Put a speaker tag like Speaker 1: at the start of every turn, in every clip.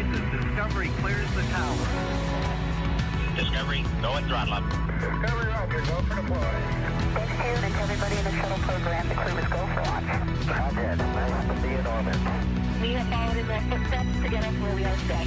Speaker 1: space as Discovery clears the tower.
Speaker 2: Discovery, go and throttle up.
Speaker 1: Discovery, roger, go for deploy.
Speaker 3: Thanks, Karen, and to everybody in the shuttle program. The crew is go for launch.
Speaker 1: Roger, nice to be in orbit.
Speaker 3: We have followed in their footsteps to get us where we are today.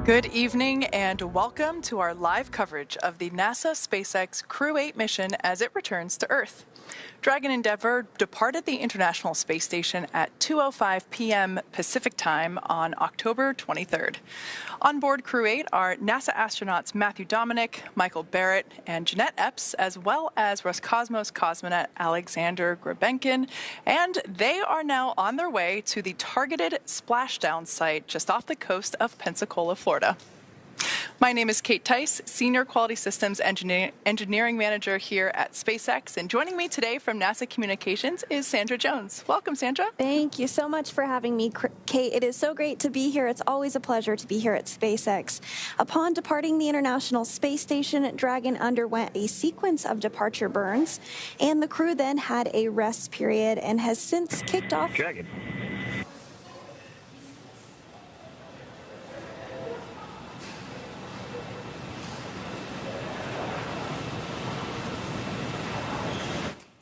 Speaker 4: Good evening and welcome to our live coverage of the NASA SpaceX Crew-8 mission as it returns to Earth. Dragon Endeavour departed the International Space Station at 2:05 p.m. Pacific Time on October 23rd. On board Crew-8 are NASA astronauts Dominick, Michael Barratt, and Jeanette Epps, as well as Roscosmos cosmonaut Alexander Grebenkin, and they are now on their way to the targeted Splashdown site just off the coast of Pensacola, Florida. My name is Kate Tice, Senior Quality Systems Engineering Manager here at SpaceX, and joining me today from NASA Communications is Sandra Jones. Welcome, Sandra.
Speaker 5: Thank you so much for having me, Kate. It is so great to be here. It's always a pleasure to be here at SpaceX. Upon departing the International Space Station, Dragon underwent a sequence of departure burns, and the crew then had a rest period and has since kicked off.
Speaker 1: Dragon.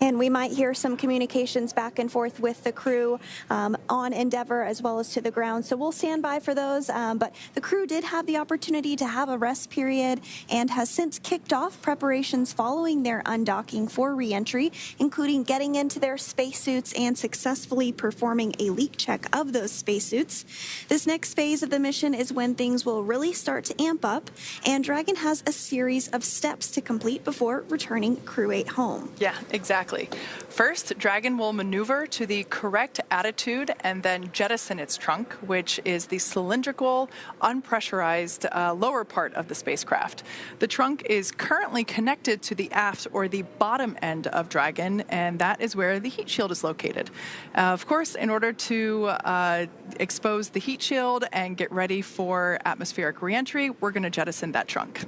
Speaker 5: And we might hear some communications back and forth with the crew on Endeavour as well as to the ground. So we'll stand by for those. But the crew did have the opportunity to have a rest period and has since kicked off preparations following their undocking for re-entry, including getting into their spacesuits and successfully performing a leak check of those spacesuits. This next phase of the mission is when things will really start to amp up, and Dragon has a series of steps to complete before returning Crew-8 home.
Speaker 4: Yeah, exactly. First, Dragon will maneuver to the correct attitude and then jettison its trunk, which is the cylindrical, unpressurized lower part of the spacecraft. The trunk is currently connected to the aft or the bottom end of Dragon, and that is where the heat shield is located. Of course, in order to expose the heat shield and get ready for atmospheric reentry, we're going to jettison that trunk.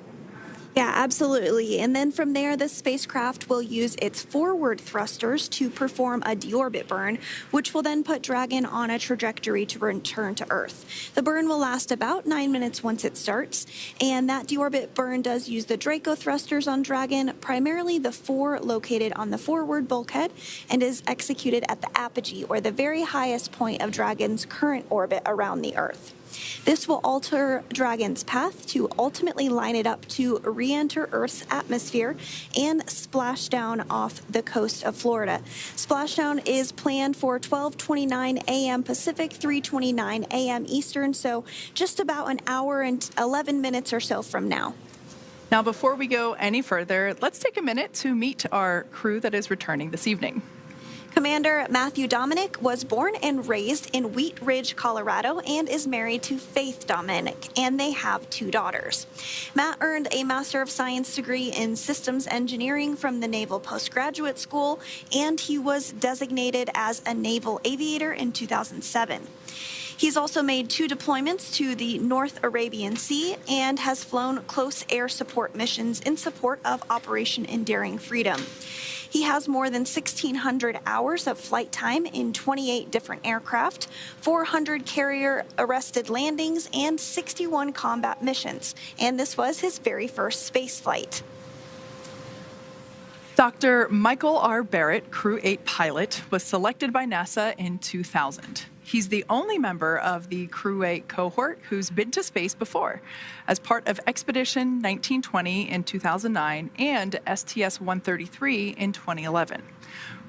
Speaker 5: Yeah, absolutely. And then from there, the spacecraft will use its forward thrusters to perform a deorbit burn, which will then put Dragon on a trajectory to return to Earth. The burn will last about 9 minutes once it starts, and that deorbit burn does use the Draco thrusters on Dragon, primarily the 4 located on the forward bulkhead, and is executed at the apogee, or the very highest point of Dragon's current orbit around the Earth. This will alter Dragon's path to ultimately line it up to re-enter Earth's atmosphere and splash down off the coast of Florida. Splashdown is planned for 12:29 a.m. Pacific, 3:29 a.m. Eastern, so just about an hour and 11 minutes or so from now.
Speaker 4: Now, before we go any further, let's take a minute to meet our crew that is returning this evening.
Speaker 5: Commander Dominick was born and raised in Wheat Ridge, Colorado, and is married to Faith Dominick, and they have 2 daughters. Matt earned a Master of Science degree in Systems Engineering from the Naval Postgraduate School, and he was designated as a naval aviator in 2007. He's also made 2 deployments to the North Arabian Sea and has flown close air support missions in support of Operation Enduring Freedom. He has more than 1,600 hours of flight time in 28 different aircraft, 400 carrier-arrested landings, and 61 combat missions. And this was his very first space flight.
Speaker 4: Dr. Michael R. Barratt, Crew-8 pilot, was selected by NASA in 2000. He's the only member of the Crew-8 cohort who's been to space before, as part of Expedition 1920 in 2009 and STS-133 in 2011.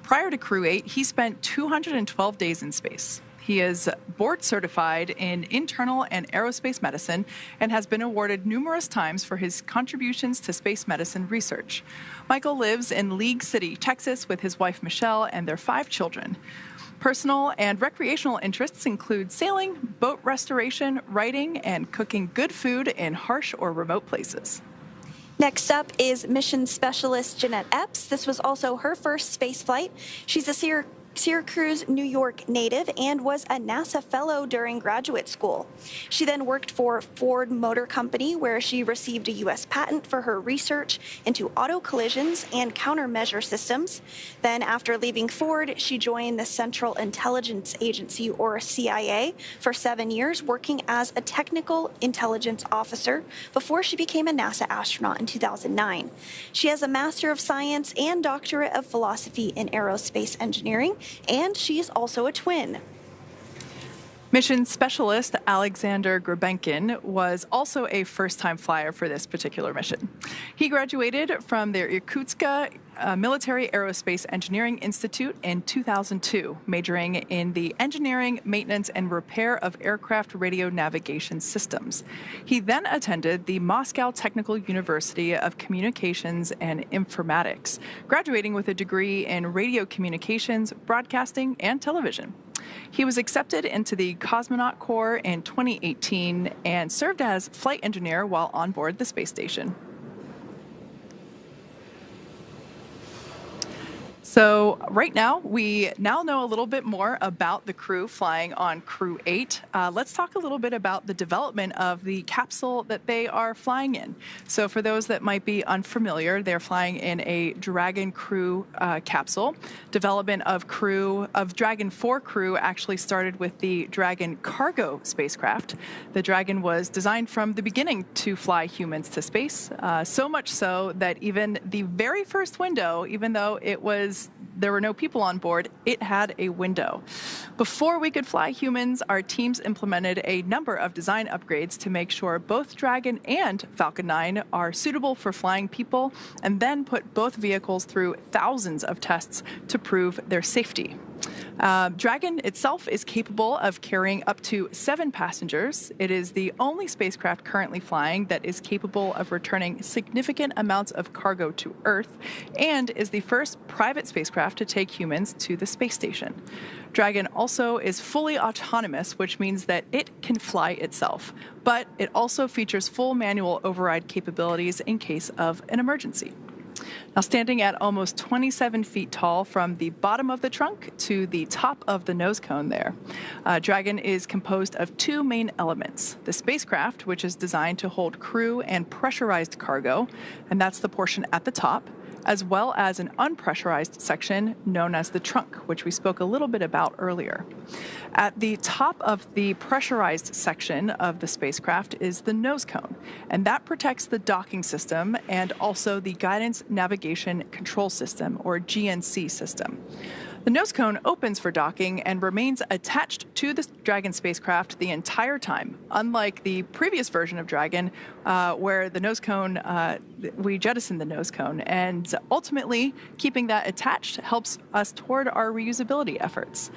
Speaker 4: Prior to Crew-8, he spent 212 days in space. He is board certified in internal and aerospace medicine and has been awarded numerous times for his contributions to space medicine research. Michael lives in League City, Texas, with his wife Michelle and their 5 children. Personal and recreational interests include sailing, boat restoration, writing, and cooking good food in harsh or remote places.
Speaker 5: Next up is Mission Specialist Jeanette Epps. This was also her first space flight. She's a Syracuse, New York native and was a NASA fellow during graduate school. She then worked for Ford Motor Company, where she received a U.S. patent for her research into auto collisions and countermeasure systems. Then, after leaving Ford, she joined the Central Intelligence Agency, or CIA, for 7 years, working as a technical intelligence officer before she became a NASA astronaut in 2009. She has a Master of Science and Doctorate of Philosophy in Aerospace Engineering, and she's also a twin.
Speaker 4: Mission specialist Alexander Grebenkin was also a first-time flyer for this particular mission. He graduated from the Irkutsk Military Aerospace Engineering Institute in 2002, majoring in the engineering, maintenance, and repair of aircraft radio navigation systems. He then attended the Moscow Technical University of Communications and Informatics, graduating with a degree in radio communications, broadcasting, and television. He was accepted into the Cosmonaut Corps in 2018 and served as flight engineer while on board the space station. So right now, we now know a little bit more about the crew flying on Crew-8. Let's talk a little bit about the development of the capsule that they are flying in. So for those that might be unfamiliar, they're flying in a Dragon Crew capsule. Development of Dragon 4 Crew actually started with the Dragon cargo spacecraft. The Dragon was designed from the beginning to fly humans to space, so much so that even the very first window, even though there were no people on board, it had a window. Before we could fly humans, our teams implemented a number of design upgrades to make sure both Dragon and Falcon 9 are suitable for flying people, and then put both vehicles through thousands of tests to prove their safety. Dragon itself is capable of carrying up to 7 passengers. It is the only spacecraft currently flying that is capable of returning significant amounts of cargo to Earth, and is the first private spacecraft to take humans to the space station. Dragon also is fully autonomous, which means that it can fly itself, but it also features full manual override capabilities in case of an emergency. Now, standing at almost 27 feet tall from the bottom of the trunk to the top of the nose cone there, Dragon is composed of 2 main elements. The spacecraft, which is designed to hold crew and pressurized cargo, and that's the portion at the top, as well as an unpressurized section known as the trunk, which we spoke a little bit about earlier. At the top of the pressurized section of the spacecraft is the nose cone, and that protects the docking system and also the guidance navigation control system, or GNC system. The nose cone opens for docking and remains attached to the Dragon spacecraft the entire time, unlike the previous version of Dragon, where the nose cone, we jettisoned the nose cone, and ultimately keeping that attached helps us toward our reusability efforts.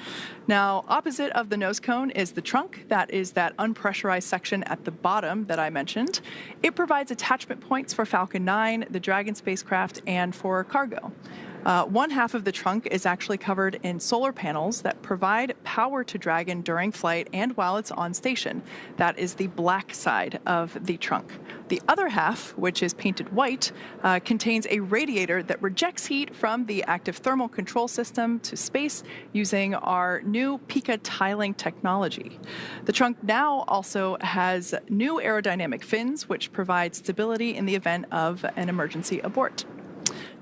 Speaker 4: Now, opposite of the nose cone is the trunk. That is that unpressurized section at the bottom that I mentioned. It provides attachment points for Falcon 9, the Dragon spacecraft, and for cargo. One half of the trunk is actually covered in solar panels that provide power to Dragon during flight and while it's on station. That is the black side of the trunk. The other half, which is painted white, contains a radiator that rejects heat from the active thermal control system to space using our new Pika tiling technology. The trunk now also has new aerodynamic fins, which provide stability in the event of an emergency abort.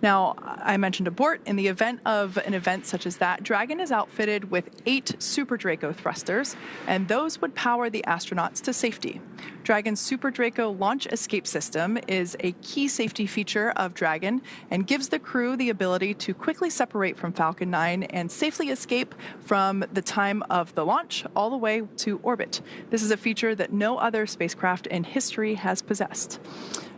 Speaker 4: Now, I mentioned abort. In the event of an event such as that, Dragon is outfitted with 8 Super Draco thrusters, and those would power the astronauts to safety. Dragon's Super Draco launch escape system is a key safety feature of Dragon and gives the crew the ability to quickly separate from Falcon 9 and safely escape from the time of the launch all the way to orbit. This is a feature that no other spacecraft in history has possessed.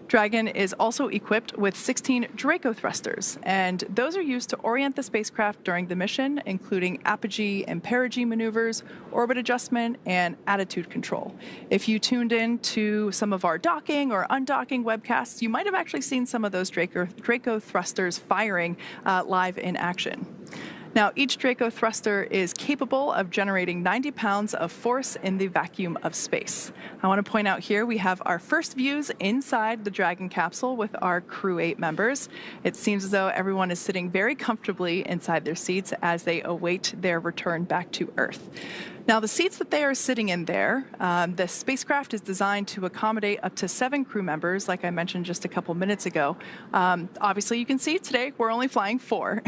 Speaker 4: Dragon is also equipped with 16 Draco thrusters, and those are used to orient the spacecraft during the mission, including apogee and perigee maneuvers, orbit adjustment, and attitude control. If you tuned in to some of our docking or undocking webcasts, you might have actually seen some of those Draco thrusters firing live in action. Now, each Draco thruster is capable of generating 90 pounds of force in the vacuum of space. I want to point out here we have our first views inside the Dragon capsule with our Crew-8 members. It seems as though everyone is sitting very comfortably inside their seats as they await their return back to Earth. Now, the seats that they are sitting in there, the spacecraft is designed to accommodate up to 7 crew members, like I mentioned just a couple minutes ago. Obviously, you can see today we're only flying 4.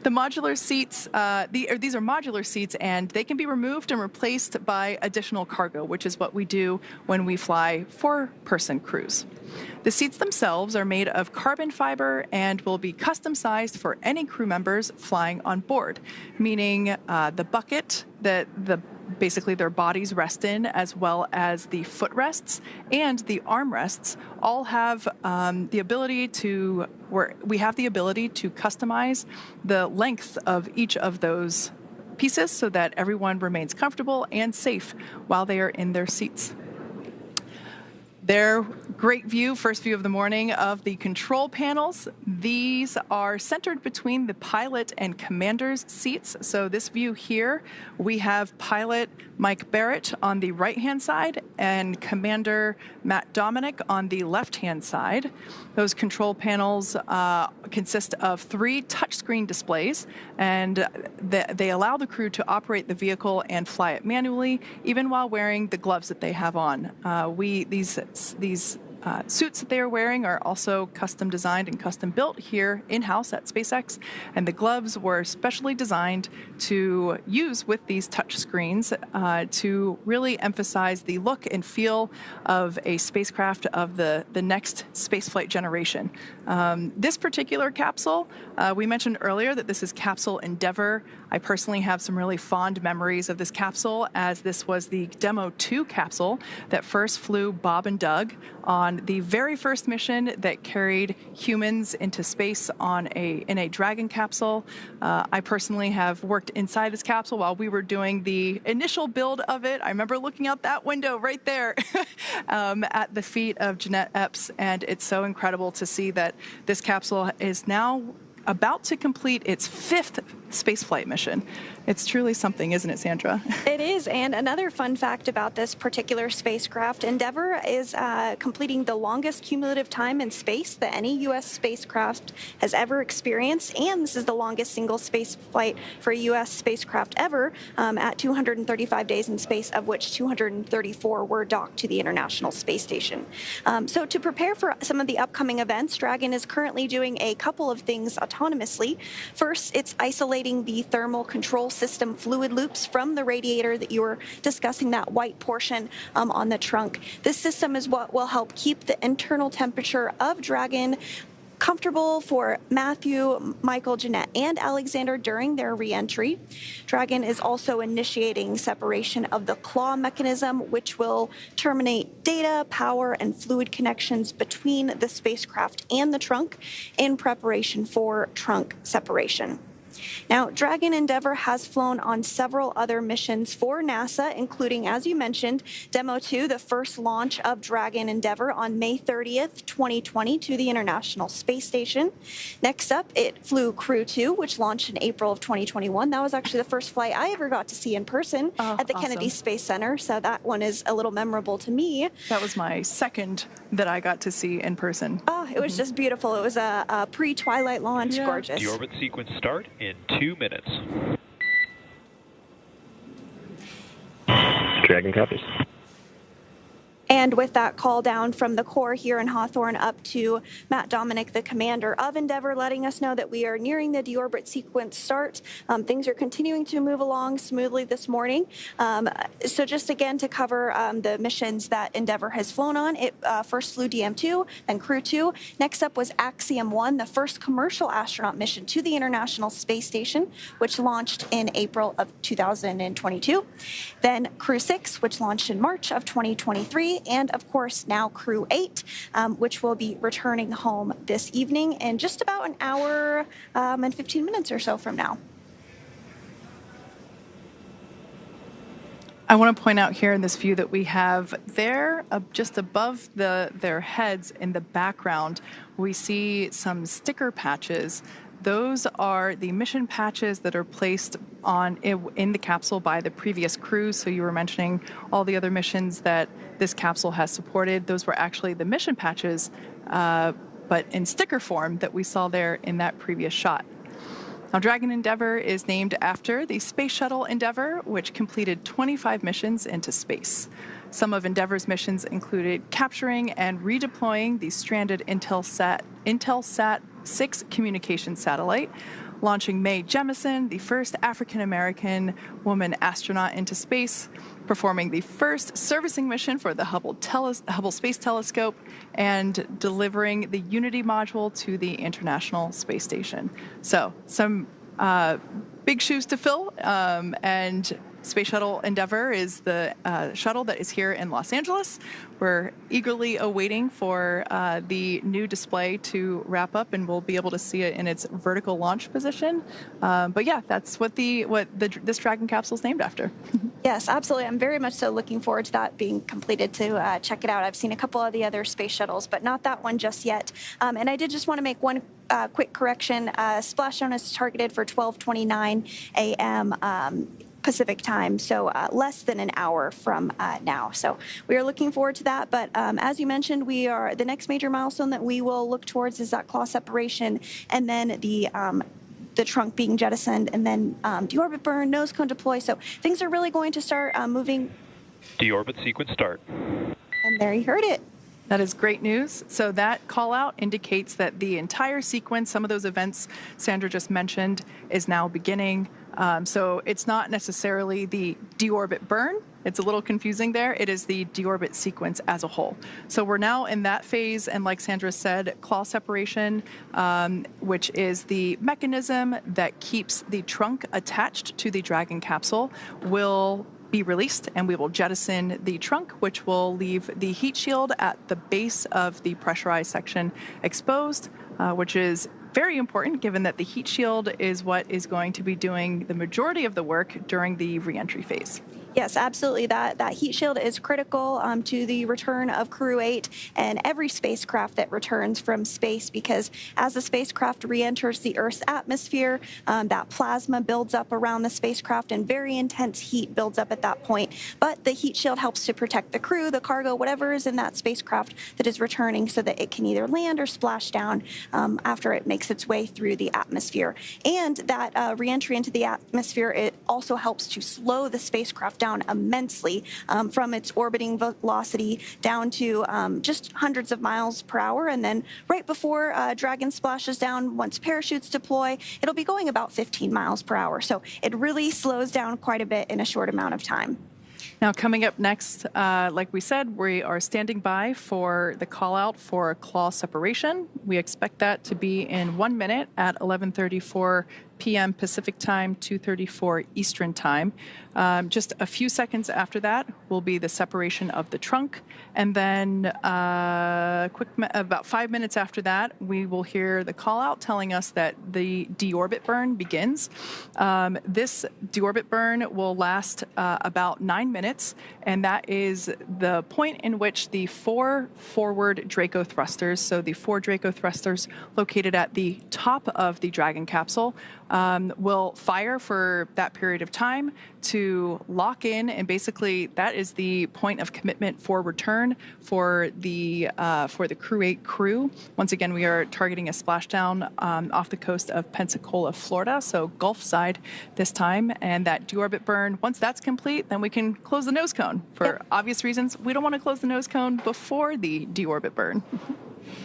Speaker 4: The modular seats, these are modular seats, and they can be removed and replaced by additional cargo, which is what we do when we fly 4-person crews. The seats themselves are made of carbon fiber and will be custom sized for any crew members flying on board, meaning the bucket that basically their bodies rest in, as well as the footrests and the armrests, all have the ability to customize the length of each of those pieces so that everyone remains comfortable and safe while they are in their seats. Their great view, first view of the morning, of the control panels. These are centered between the pilot and commander's seats. So this view here, we have pilot Mike Barratt on the right-hand side and Commander Dominick on the left-hand side. Those control panels consist of 3 touchscreen displays, and they allow the crew to operate the vehicle and fly it manually, even while wearing the gloves that they have on. These suits that they are wearing are also custom designed and custom built here in-house at SpaceX, and the gloves were specially designed to use with these touch screens to really emphasize the look and feel of a spacecraft of the next spaceflight generation. This particular capsule, we mentioned earlier that this is Capsule Endeavour. I personally have some really fond memories of this capsule, as this was the Demo 2 capsule that first flew Bob and Doug on the very first mission that carried humans into space in a Dragon capsule. I personally have worked inside this capsule while we were doing the initial build of it. I remember looking out that window right there at the feet of Jeanette Epps, and it's so incredible to see that this capsule is now about to complete its 5th spaceflight mission. It's truly something, isn't it, Sandra?
Speaker 5: It is, and another fun fact about this particular spacecraft, Endeavour is completing the longest cumulative time in space that any U.S. spacecraft has ever experienced, and this is the longest single space flight for a U.S. spacecraft ever, at 235 days in space, of which 234 were docked to the International Space Station. So to prepare for some of the upcoming events, Dragon is currently doing a couple of things autonomously. First, it's isolating the thermal control system fluid loops from the radiator that you were discussing, that white portion on the trunk. This system is what will help keep the internal temperature of Dragon comfortable for Matthew, Michael, Jeanette, and Alexander during their re-entry. Dragon is also initiating separation of the claw mechanism, which will terminate data, power, and fluid connections between the spacecraft and the trunk in preparation for trunk separation. Now, Dragon Endeavour has flown on several other missions for NASA, including, as you mentioned, Demo 2, the first launch of Dragon Endeavour on May 30th, 2020 to the International Space Station. Next up, it flew Crew-8, which launched in April of 2021. That was actually the first flight I ever got to see in person at the Kennedy Space Center, so that one is a little memorable to me.
Speaker 4: That was my second that I got to see in person.
Speaker 5: Oh, it was just beautiful. It was a pre-twilight launch, gorgeous.
Speaker 6: The orbit sequence start in 2 minutes.
Speaker 7: Dragon copies.
Speaker 5: And with that call down from the core here in Hawthorne up to Matt Dominick, the commander of Endeavour, letting us know that we are nearing the deorbit sequence start. Things are continuing to move along smoothly this morning. So just again to cover the missions that Endeavour has flown on, it first flew DM2, then Crew-2. Next up was Axiom-1, the first commercial astronaut mission to the International Space Station, which launched in April of 2022. Then Crew-6, which launched in March of 2023. And of course, now Crew-8, which will be returning home this evening in just about an hour and 15 minutes or so from now.
Speaker 4: I want to point out here in this view that we have there, just above their heads in the background, we see some sticker patches those are the mission patches that are placed in the capsule by the previous crews. So you were mentioning all the other missions that this capsule has supported. Those were actually the mission patches, but in sticker form that we saw there in that previous shot. Now, Dragon Endeavour is named after the Space Shuttle Endeavour, which completed 25 missions into space. Some of Endeavour's missions included capturing and redeploying the stranded Intelsat 6 communication satellite, launching Mae Jemison, the first African-American woman astronaut into space, performing the first servicing mission for the Hubble Space Telescope, and delivering the Unity module to the International Space Station. So some big shoes to fill, and Space Shuttle Endeavour is the shuttle that is here in Los Angeles. We're eagerly awaiting for the new display to wrap up, and we'll be able to see it in its vertical launch position. But yeah, that's what this Dragon capsule is named after.
Speaker 5: Yes, absolutely. I'm very much so looking forward to that being completed to check it out. I've seen a couple of the other space shuttles, but not that one just yet. And I did just want to make one quick correction. Splashdown is targeted for 12:29 a.m. Pacific time, so less than an hour from now. So we are looking forward to that. But as you mentioned, the next major milestone that we will look towards is that claw separation, and then the trunk being jettisoned, and then deorbit burn, nose cone deploy. So things are really going to start moving.
Speaker 6: Deorbit sequence start.
Speaker 5: And there you heard it.
Speaker 4: That is great news. So that call out indicates that the entire sequence, some of those events Sandra just mentioned, is now beginning. So it's not necessarily the deorbit burn. It's a little confusing there. It is the deorbit sequence as a whole. So we're now in that phase, and like Sandra said, claw separation, which is the mechanism that keeps the trunk attached to the Dragon capsule, will be released, and we will jettison the trunk, which will leave the heat shield at the base of the pressurized section exposed, which is very important given that the heat shield is what is going to be doing the majority of the work during the re-entry phase.
Speaker 5: Yes, absolutely. That heat shield is critical to the return of Crew-8 and every spacecraft that returns from space, because as the spacecraft re-enters the Earth's atmosphere, that plasma builds up around the spacecraft and very intense heat builds up at that point. But the heat shield helps to protect the crew, the cargo, whatever is in that spacecraft that is returning, so that it can either land or splash down after it makes its way through the atmosphere. And that re-entry into the atmosphere, it also helps to slow the spacecraft down immensely from its orbiting velocity down to just hundreds of miles per hour. And then right before Dragon splashes down, once parachutes deploy, it'll be going about 15 miles per hour. So it really slows down quite a bit in a short amount of time.
Speaker 4: Now, coming up next, like we said, we are standing by for the call out for claw separation. We expect that to be in 1 minute at 11:34 p.m. Pacific time, 2:34 Eastern time. Just a few seconds after that will be the separation of the trunk. And then about 5 minutes after that, we will hear the call out telling us that the deorbit burn begins. This deorbit burn will last about 9 minutes, and that is the point in which the 4 forward Draco thrusters, so the 4 Draco thrusters located at the top of the Dragon capsule, will fire for that period of time to lock in, and basically that is the point of commitment for return for the Crew-8 crew. Once again, we are targeting a splashdown off the coast of Pensacola, Florida, so Gulf side this time. And that deorbit burn, once that's complete, then we can close the nose cone. For obvious reasons, we don't want to close the nose cone before the deorbit burn.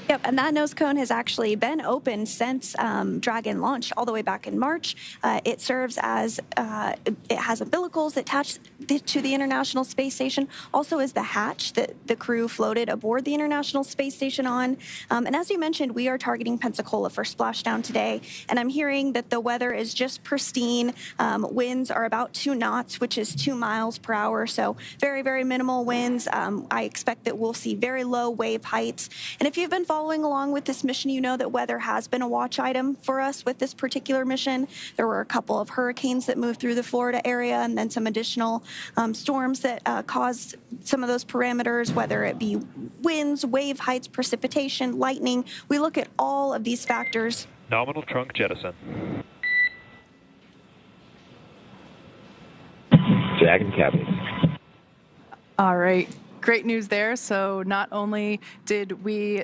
Speaker 5: Yep, and that nose cone has actually been open since Dragon launched all the way back in March. It serves as, it has umbilicals attached to the International Space Station, also is the hatch that the crew floated aboard the International Space Station on. And as you mentioned, we are targeting Pensacola for splashdown today, and I'm hearing that the weather is just pristine. Winds are about 2 knots, which is 2 miles per hour, so very, very minimal winds. I expect that we'll see very low wave heights. And if you've been following along with this mission, you know that weather has been a watch item for us with this particular mission. There were a couple of hurricanes that moved through the Florida area, and then some additional storms that caused some of those parameters, whether it be winds, wave heights, precipitation, lightning. We look at all of these factors
Speaker 6: Nominal trunk jettison.
Speaker 7: Dragon cavity.
Speaker 4: All right. Great news there. So not only did we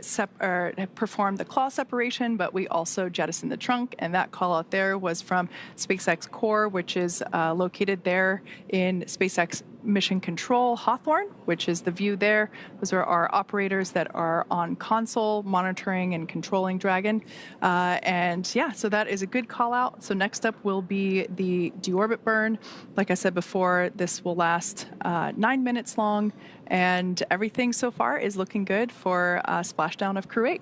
Speaker 4: perform the claw separation, but we also jettisoned the trunk. And that call out there was from SpaceX Core, which is located there in SpaceX Mission Control Hawthorne, which is the view there. Those are our operators that are on console monitoring and controlling Dragon. And yeah, so that is a good call out. So next up will be the deorbit burn. Like I said before, this will last 9 minutes long, and everything so far is looking good for splashdown of Crew-8.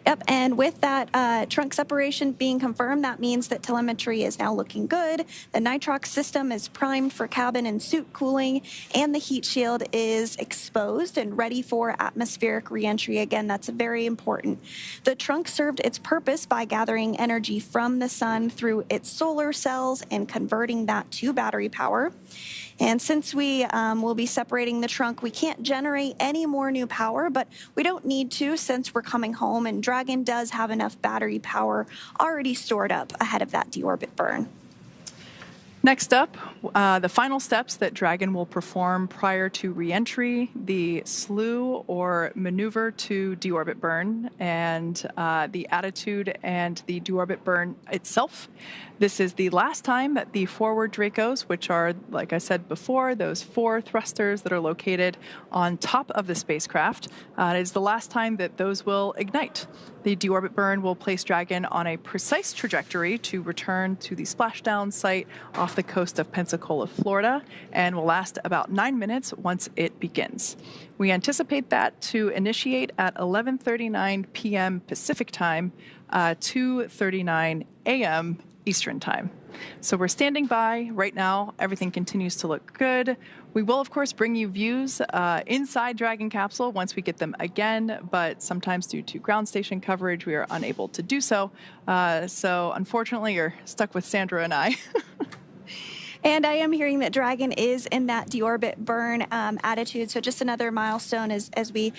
Speaker 5: Yep, and with that trunk separation being confirmed, that means that telemetry is now looking good. The nitrox system is primed for cabin and suit cooling, and the heat shield is exposed and ready for atmospheric reentry. Again, that's very important. The trunk served its purpose by gathering energy from the sun through its solar cells and converting that to battery power. And since we will be separating the trunk, we can't generate any more new power, but we don't need to since we're coming home, and Dragon does have enough battery power already stored up ahead of that deorbit burn.
Speaker 4: Next up, the final steps that Dragon will perform prior to reentry, the slew or maneuver to deorbit burn, and the attitude and the deorbit burn itself. This is the last time that the forward Dracos, which are, like I said before, those 4 thrusters that are located on top of the spacecraft, it is the last time that those will ignite. The deorbit burn will place Dragon on a precise trajectory to return to the splashdown site off the coast of Pensacola, Florida, and will last about 9 minutes once it begins. We anticipate that to initiate at 11:39 p.m. Pacific time, 2:39 a.m. Eastern time. So we're standing by right now. Everything continues to look good. We will, of course, bring you views inside Dragon capsule once we get them again, but sometimes due to ground station coverage, we are unable to do so. So unfortunately, you're stuck with Sandra and I.
Speaker 5: And I am hearing that Dragon is in that deorbit burn attitude. So just another milestone as we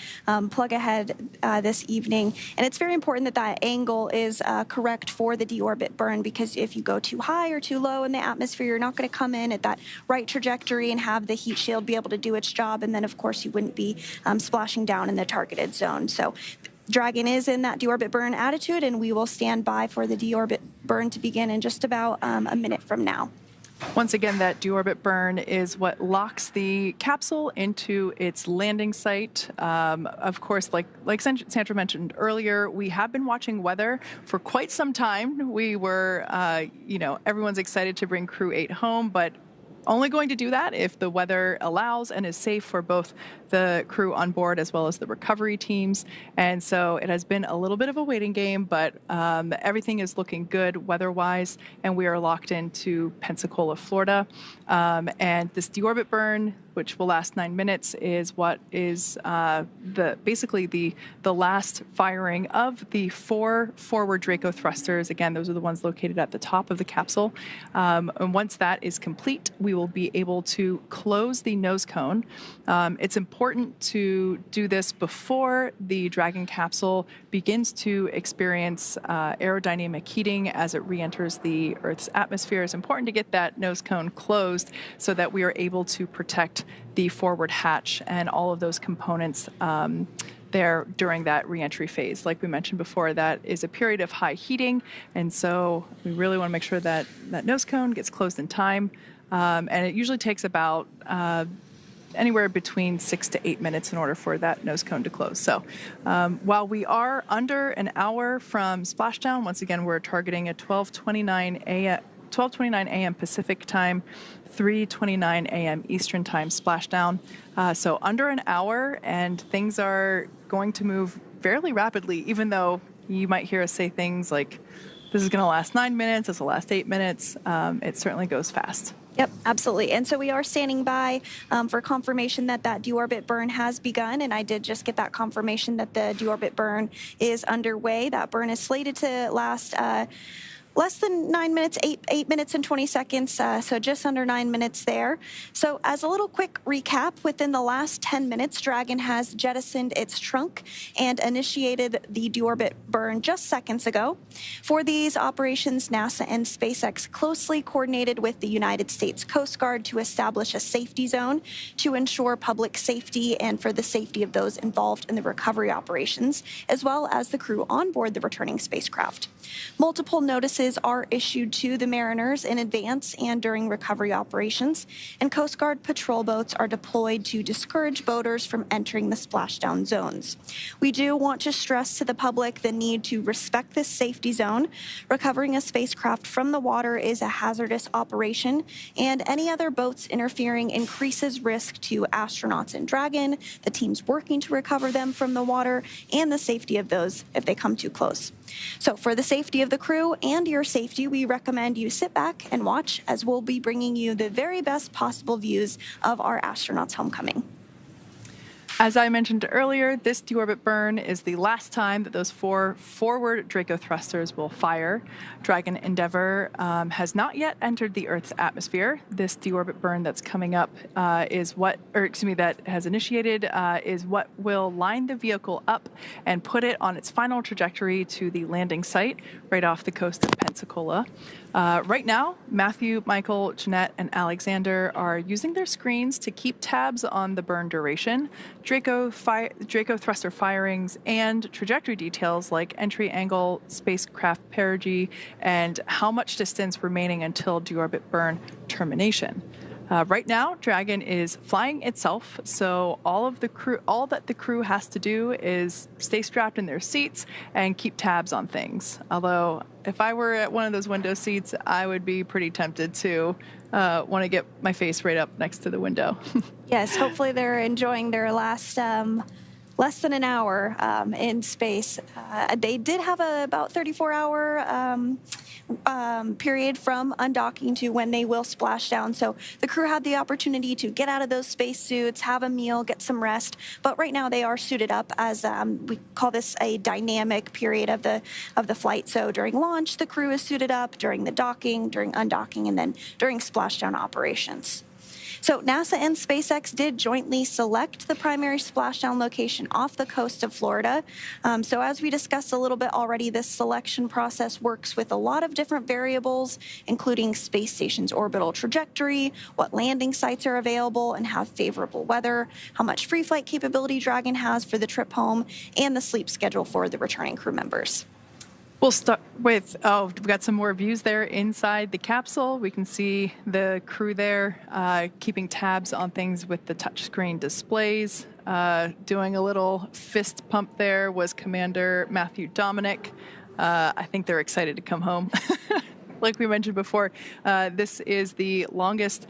Speaker 5: plug ahead this evening. And it's very important that that angle is correct for the deorbit burn, because if you go too high or too low in the atmosphere, you're not going to come in at that right trajectory and have the heat shield be able to do its job. And then, of course, you wouldn't be splashing down in the targeted zone. So Dragon is in that deorbit burn attitude, and we will stand by for the deorbit burn to begin in just about a minute from now.
Speaker 4: Once again, that deorbit burn is what locks the capsule into its landing site. Of course, like Sandra mentioned earlier, we have been watching weather for quite some time. We were, everyone's excited to bring Crew-8 home, but only going to do that if the weather allows and is safe for both the crew on board as well as the recovery teams. And so it has been a little bit of a waiting game, but everything is looking good weather-wise, and we are locked into Pensacola, Florida. And this deorbit burn, which will last 9 minutes, is what is basically the last firing of the 4 forward Draco thrusters. Again, those are the ones located at the top of the capsule. And once that is complete, we will be able to close the nose cone. It's important to do this before the Dragon capsule begins to experience aerodynamic heating as it re-enters the Earth's atmosphere. It's important to get that nose cone closed so that we are able to protect the forward hatch and all of those components there during that re-entry phase. Like we mentioned before, that is a period of high heating, and so we really want to make sure that that nose cone gets closed in time. And it usually takes about anywhere between 6 to 8 minutes in order for that nose cone to close. So while we are under an hour from splashdown, once again, we're targeting at 12:29 a.m. Pacific time, 3:29 a.m. Eastern time splashdown. So under an hour, and things are going to move fairly rapidly, even though you might hear us say things like, this is going to last 9 minutes, this will last 8 minutes. It certainly goes fast.
Speaker 5: Yep, absolutely. And so we are standing by for confirmation that that deorbit burn has begun. And I did just get that confirmation that the deorbit burn is underway. That burn is slated to last less than 9 minutes, 8 minutes and 20 seconds, so just under 9 minutes there. So as a little quick recap, within the last 10 minutes, Dragon has jettisoned its trunk and initiated the deorbit burn just seconds ago. For these operations, NASA and SpaceX closely coordinated with the United States Coast Guard to establish a safety zone to ensure public safety and for the safety of those involved in the recovery operations, as well as the crew on board the returning spacecraft. Multiple notices are issued to the mariners in advance and during recovery operations, and Coast Guard patrol boats are deployed to discourage boaters from entering the splashdown zones. We do want to stress to the public the need to respect this safety zone. Recovering a spacecraft from the water is a hazardous operation, and any other boats interfering increases risk to astronauts in Dragon, the teams working to recover them from the water, and the safety of those if they come too close. So for the safety of the crew and your safety, we recommend you sit back and watch as we'll be bringing you the very best possible views of our astronauts' homecoming.
Speaker 4: As I mentioned earlier, this deorbit burn is the last time that those 4 forward Draco thrusters will fire. Dragon Endeavour has not yet entered the Earth's atmosphere. This deorbit burn that's coming up that has initiated is what will line the vehicle up and put it on its final trajectory to the landing site right off the coast of Pensacola. Right now, Matthew, Michael, Jeanette, and Alexander are using their screens to keep tabs on the burn duration, Draco thruster firings, and trajectory details like entry angle, spacecraft perigee, and how much distance remaining until deorbit burn termination. Right now, Dragon is flying itself, so all that the crew has to do is stay strapped in their seats and keep tabs on things. Although, if I were at one of those window seats, I would be pretty tempted to want to get my face right up next to the window.
Speaker 5: Yes, hopefully they're enjoying their last less than an hour in space. They did have about 34-hour period from undocking to when they will splash down. So the crew had the opportunity to get out of those spacesuits, have a meal, get some rest. But right now they are suited up as we call this a dynamic period of the flight. So during launch, the crew is suited up, during the docking, during undocking, and then during splashdown operations. So NASA and SpaceX did jointly select the primary splashdown location off the coast of Florida. So as we discussed a little bit already, this selection process works with a lot of different variables, including space station's orbital trajectory, what landing sites are available and have favorable weather, how much free flight capability Dragon has for the trip home, and the sleep schedule for the returning crew members.
Speaker 4: We'll start with, we've got some more views there inside the capsule. We can see the crew there keeping tabs on things with the touchscreen displays. Doing a little fist pump there was Commander Matthew Dominick. I think they're excited to come home. Like we mentioned before, this is the longest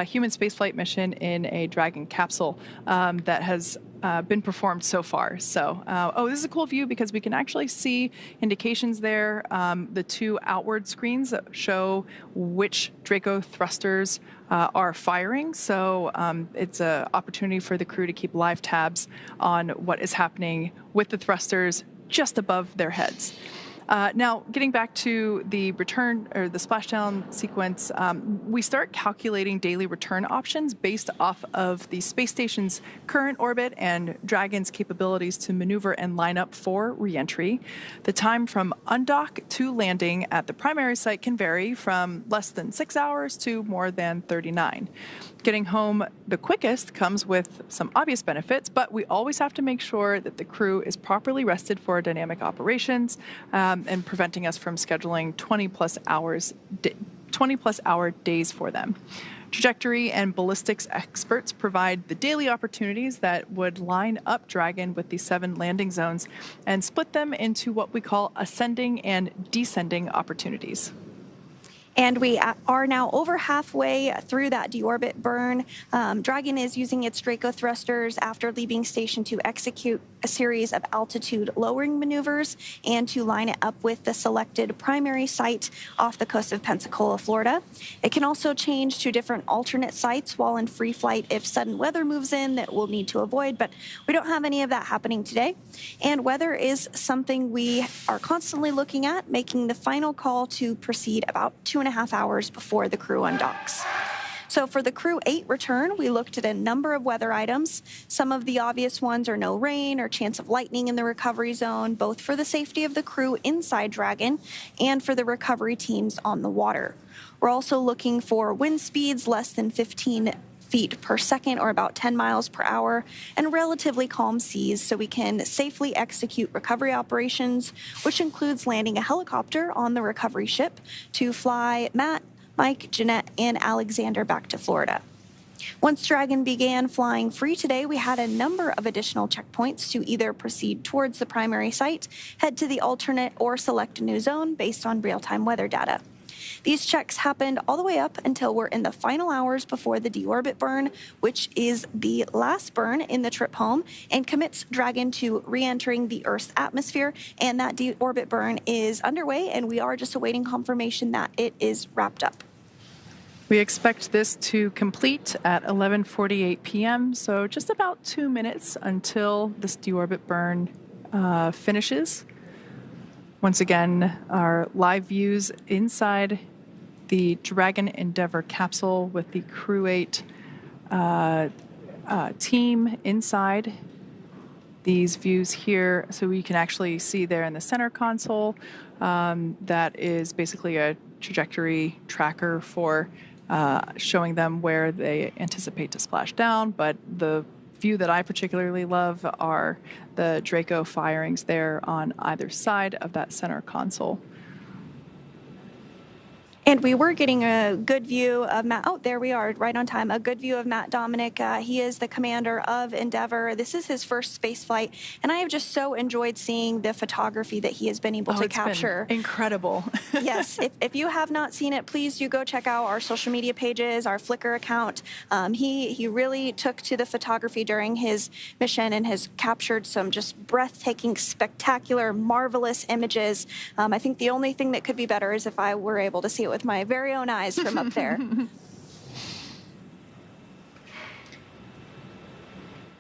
Speaker 4: human spaceflight mission in a Dragon capsule that has been performed so far. So, this is a cool view because we can actually see indications there. The 2 outward screens show which Draco thrusters are firing. So it's an opportunity for the crew to keep live tabs on what is happening with the thrusters just above their heads. Now, getting back to the return or the splashdown sequence, we start calculating daily return options based off of the space station's current orbit and Dragon's capabilities to maneuver and line up for reentry. The time from undock to landing at the primary site can vary from less than 6 hours to more than 39. Getting home the quickest comes with some obvious benefits, but we always have to make sure that the crew is properly rested for dynamic operations and preventing us from scheduling 20-plus hour days for them. Trajectory and ballistics experts provide the daily opportunities that would line up Dragon with the 7 landing zones and split them into what we call ascending and descending opportunities.
Speaker 5: And we are now over halfway through that deorbit burn. Dragon is using its Draco thrusters after leaving station to execute a series of altitude lowering maneuvers and to line it up with the selected primary site off the coast of Pensacola, Florida. It can also change to different alternate sites while in free flight if sudden weather moves in that we'll need to avoid, but we don't have any of that happening today. And weather is something we are constantly looking at, making the final call to proceed about 2.5 hours before the crew undocks. So for the Crew-8 return, we looked at a number of weather items. Some of the obvious ones are no rain or chance of lightning in the recovery zone, both for the safety of the crew inside Dragon and for the recovery teams on the water. We're also looking for wind speeds less than 15 feet per second or about 10 miles per hour and relatively calm seas so we can safely execute recovery operations, which includes landing a helicopter on the recovery ship to fly Matt, Mike, Jeanette, and Alexander back to Florida. Once Dragon began flying free today, we had a number of additional checkpoints to either proceed towards the primary site, head to the alternate, or select a new zone based on real-time weather data. These checks happened all the way up until we're in the final hours before the deorbit burn, which is the last burn in the trip home and commits Dragon to re-entering the Earth's atmosphere. And that deorbit burn is underway, and we are just awaiting confirmation that it is wrapped up.
Speaker 4: We expect this to complete at 11:48 p.m., so just about 2 minutes until this deorbit burn finishes. Once again, our live views inside the Dragon Endeavour capsule with the Crew-8 team inside. These views here, so we can actually see there in the center console, that is basically a trajectory tracker for showing them where they anticipate to splash down. But the view that I particularly love are the Draco firings there on either side of that center console.
Speaker 5: And we were getting a good view of Matt. Oh, there we are, right on time. A good view of Matt Dominick. He is the commander of Endeavour. This is his first space flight, and I have just so enjoyed seeing the photography that he has been able to capture.
Speaker 4: Been incredible.
Speaker 5: Yes, if you have not seen it, please do go check out our social media pages, our Flickr account. He really took to the photography during his mission and has captured some just breathtaking, spectacular, marvelous images. I think the only thing that could be better is if I were able to see it with my very own eyes from up there.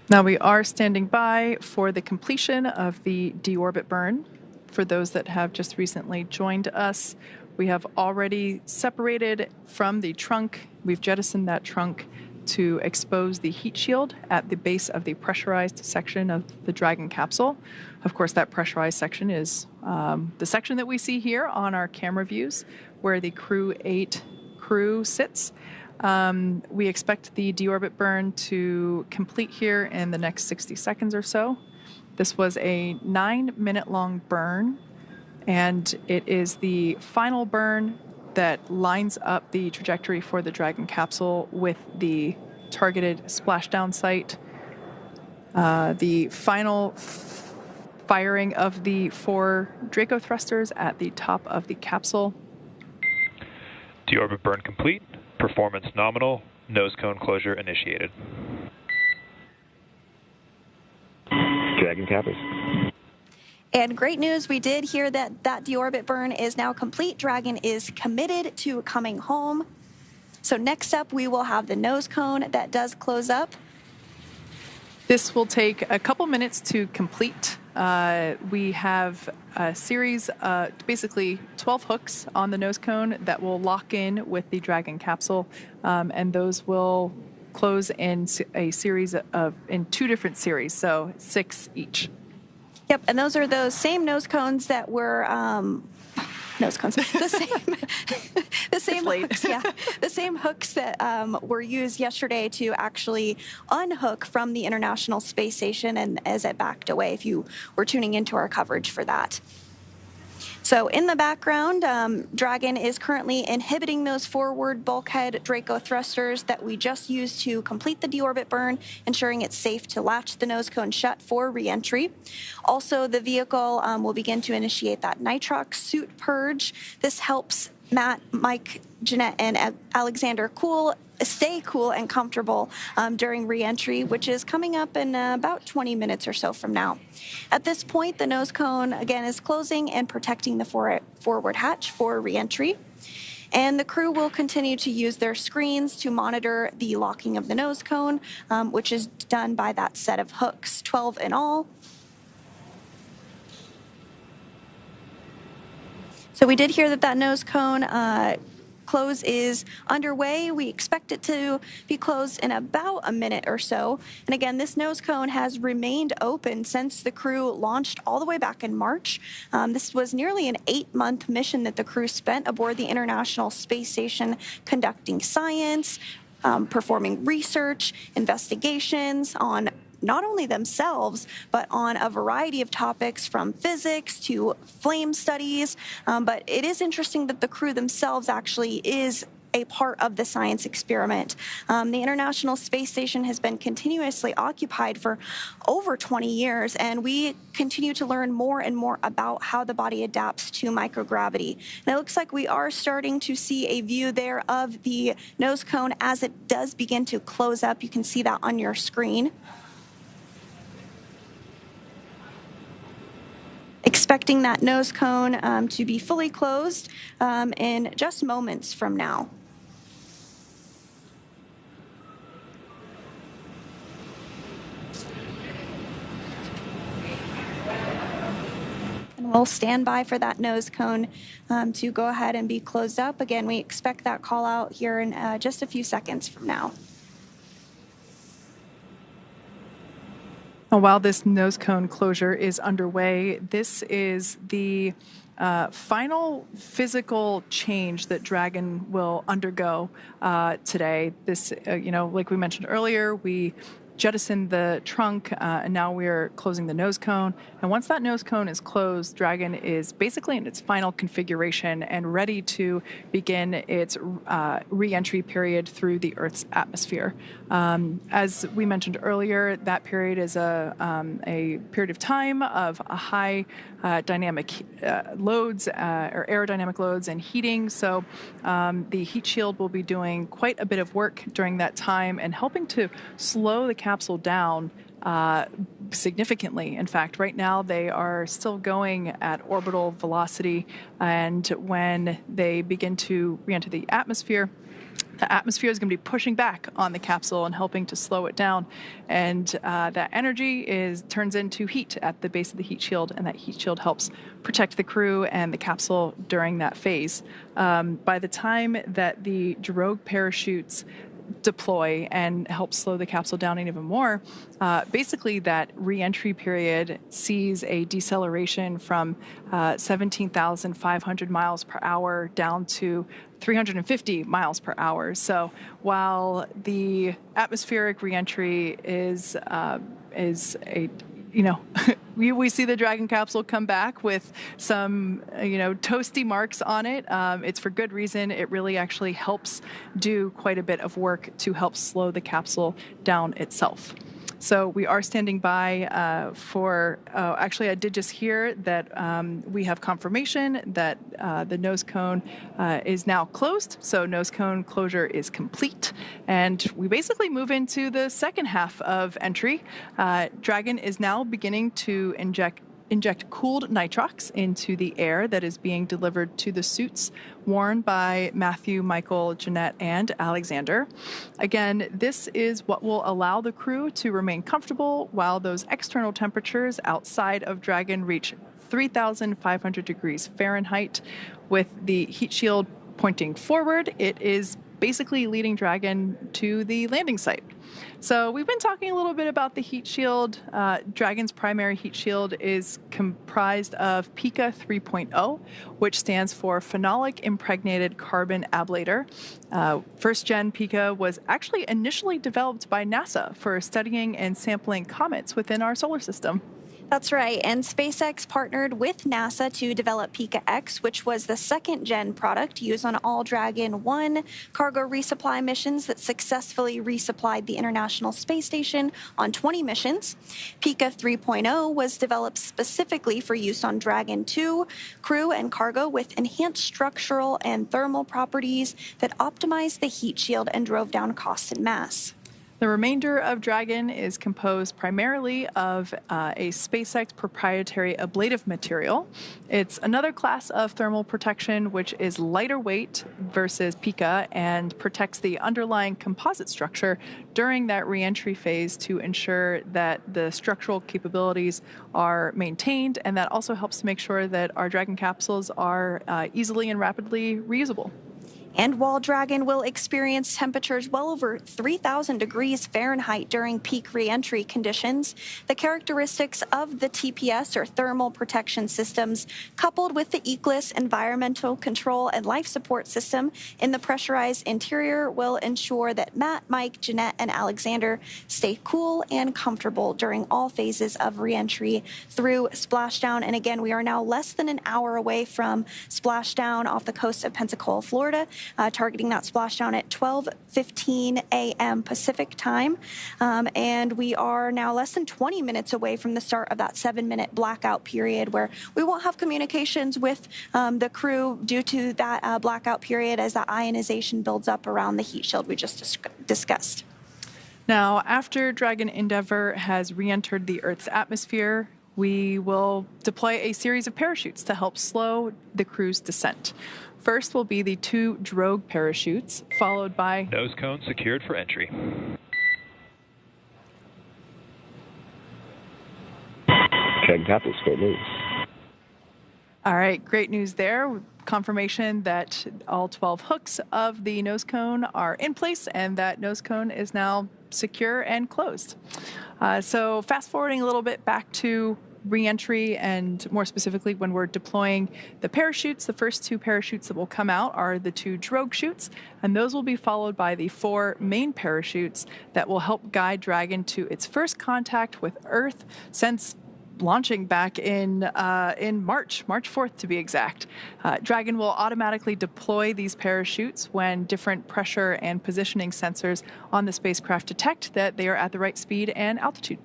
Speaker 4: Now we are standing by for the completion of the deorbit burn. For those that have just recently joined us, we have already separated from the trunk. We've jettisoned that trunk to expose the heat shield at the base of the pressurized section of the Dragon capsule. Of course, that pressurized section is the section that we see here on our camera views, where the Crew-8 crew sits. We expect the deorbit burn to complete here in the next 60 seconds or so. This was a 9-minute-long burn, and it is the final burn that lines up the trajectory for the Dragon capsule with the targeted splashdown site. The final firing of the 4 Draco thrusters at the top of the capsule.
Speaker 6: Deorbit burn complete. Performance nominal. Nose cone closure initiated.
Speaker 7: Dragon copies.
Speaker 5: And great news, we did hear that that deorbit burn is now complete. Dragon is committed to coming home. So next up, we will have the nose cone that does close up.
Speaker 4: This will take a couple minutes to complete. We have a series, basically 12 hooks on the nose cone that will lock in with the Dragon capsule, and those will close in a series in 2 different series, so 6 each.
Speaker 5: Yep, and those are those same nose cones that were nose cones. The same hooks, yeah. The same hooks that were used yesterday to actually unhook from the International Space Station, and as it backed away, if you were tuning into our coverage for that. So in the background, Dragon is currently inhibiting those forward bulkhead Draco thrusters that we just used to complete the deorbit burn, ensuring it's safe to latch the nose cone shut for re-entry. Also, the vehicle will begin to initiate that nitrox suit purge. This helps Matt, Mike, Jeanette, and Alexander stay cool and comfortable during re-entry, which is coming up in about 20 minutes or so from now. At this point, the nose cone, again, is closing and protecting the forward hatch for re-entry. And the crew will continue to use their screens to monitor the locking of the nose cone, which is done by that set of hooks, 12 in all. So we did hear that nose cone close is underway. We expect it to be closed in about a minute or so. And again, this nose cone has remained open since the crew launched all the way back in March. This was nearly an 8-month mission that the crew spent aboard the International Space Station conducting science, performing research, investigations on not only themselves, but on a variety of topics from physics to flame studies. But it is interesting that the crew themselves actually is a part of the science experiment. The International Space Station has been continuously occupied for over 20 years, and we continue to learn more and more about how the body adapts to microgravity. And it looks like we are starting to see a view there of the nose cone as it does begin to close up. You can see that on your screen. Expecting that nose cone to be fully closed in just moments from now. And we'll stand by for that nose cone to go ahead and be closed up. Again, we expect that call out here in just a few seconds from now.
Speaker 4: While this nose cone closure is underway, this is the final physical change that Dragon will undergo today. This, like we mentioned earlier, we jettisoned the trunk, and now we're closing the nose cone. And once that nose cone is closed, Dragon is basically in its final configuration and ready to begin its re-entry period through the Earth's atmosphere. As we mentioned earlier, that period is a period of time of a high dynamic loads or aerodynamic loads and heating. So the heat shield will be doing quite a bit of work during that time and helping to slow the capsule down significantly. In fact, right now they are still going at orbital velocity, and when they begin to re-enter the atmosphere is going to be pushing back on the capsule and helping to slow it down. And that energy turns into heat at the base of the heat shield, and that heat shield helps protect the crew and the capsule during that phase. By the time that the drogue parachutes deploy and help slow the capsule down even more, basically that re-entry period sees a deceleration from 17,500 miles per hour down to 350 miles per hour. So while the atmospheric re-entry is a we see the Dragon capsule come back with some, toasty marks on it. It's for good reason. It really actually helps do quite a bit of work to help slow the capsule down itself. So we are standing by actually I did just hear that we have confirmation that the nose cone is now closed. So nose cone closure is complete. And we basically move into the second half of entry. Dragon is now beginning to inject cooled nitrox into the air that is being delivered to the suits worn by Matthew, Michael, Jeanette, and Alexander. Again, this is what will allow the crew to remain comfortable while those external temperatures outside of Dragon reach 3,500 degrees Fahrenheit. With the heat shield pointing forward, it is basically leading Dragon to the landing site. So we've been talking a little bit about the heat shield. Dragon's primary heat shield is comprised of PICA 3.0, which stands for Phenolic Impregnated Carbon Ablator. First gen PICA was actually initially developed by NASA for studying and sampling comets within our solar system.
Speaker 5: That's right, and SpaceX partnered with NASA to develop Pika-X, which was the second-gen product used on all Dragon 1 cargo resupply missions that successfully resupplied the International Space Station on 20 missions. Pika 3.0 was developed specifically for use on Dragon 2 crew and cargo with enhanced structural and thermal properties that optimized the heat shield and drove down cost and mass.
Speaker 4: The remainder of Dragon is composed primarily of a SpaceX proprietary ablative material. It's another class of thermal protection which is lighter weight versus Pika and protects the underlying composite structure during that reentry phase to ensure that the structural capabilities are maintained, and that also helps to make sure that our Dragon capsules are easily and rapidly reusable.
Speaker 5: And while Dragon will experience temperatures well over 3,000 degrees Fahrenheit during peak reentry conditions, the characteristics of the TPS, or thermal protection systems, coupled with the ECLIS environmental control and life support system in the pressurized interior, will ensure that Matt, Mike, Jeanette, and Alexander stay cool and comfortable during all phases of reentry through Splashdown. And again, we are now less than an hour away from Splashdown off the coast of Pensacola, Florida. Targeting that splashdown at 12:15 a.m. Pacific time. And we are now less than 20 minutes away from the start of that 7-minute blackout period where we won't have communications with the crew due to that blackout period as the ionization builds up around the heat shield we just discussed.
Speaker 4: Now, after Dragon Endeavour has re-entered the Earth's atmosphere, we will deploy a series of parachutes to help slow the crew's descent. First will be the 2 drogue parachutes, followed by
Speaker 6: Nose cone secured for entry.
Speaker 7: Dragon capsules, great news.
Speaker 4: All right, great news there. Confirmation that all 12 hooks of the nose cone are in place and that nose cone is now secure and closed. So fast forwarding a little bit back to re-entry, and more specifically when we're deploying the parachutes, the first 2 parachutes that will come out are the 2 drogue chutes, and those will be followed by the 4 main parachutes that will help guide Dragon to its first contact with Earth since launching back in March 4th to be exact. Dragon will automatically deploy these parachutes when different pressure and positioning sensors on the spacecraft detect that they are at the right speed and altitude.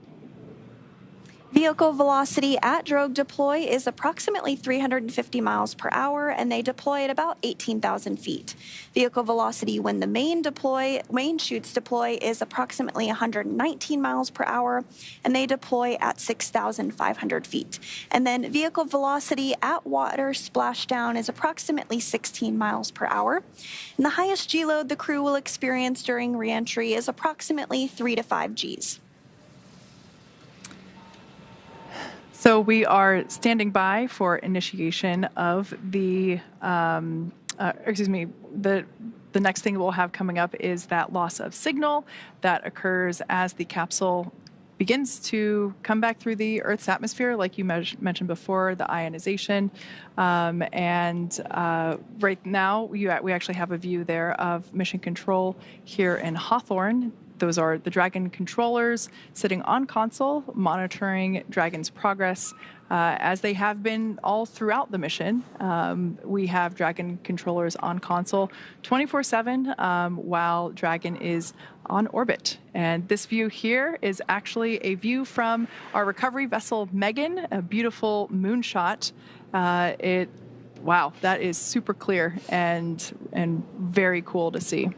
Speaker 5: Vehicle velocity at drogue deploy is approximately 350 miles per hour, and they deploy at about 18,000 feet. Vehicle velocity when the main chutes deploy is approximately 119 miles per hour, and they deploy at 6,500 feet. And then vehicle velocity at water splashdown is approximately 16 miles per hour. And the highest G load the crew will experience during reentry is approximately 3 to 5 Gs.
Speaker 4: So we are standing by for initiation of the next thing we'll have coming up is that loss of signal that occurs as the capsule begins to come back through the Earth's atmosphere, like you mentioned before, the ionization. Right now, we actually have a view there of mission control here in Hawthorne. Those are the Dragon controllers sitting on console, monitoring Dragon's progress as they have been all throughout the mission. We have Dragon controllers on console 24/7 while Dragon is on orbit. And this view here is actually a view from our recovery vessel, Megan, a beautiful moonshot. Wow, that is super clear and very cool to see.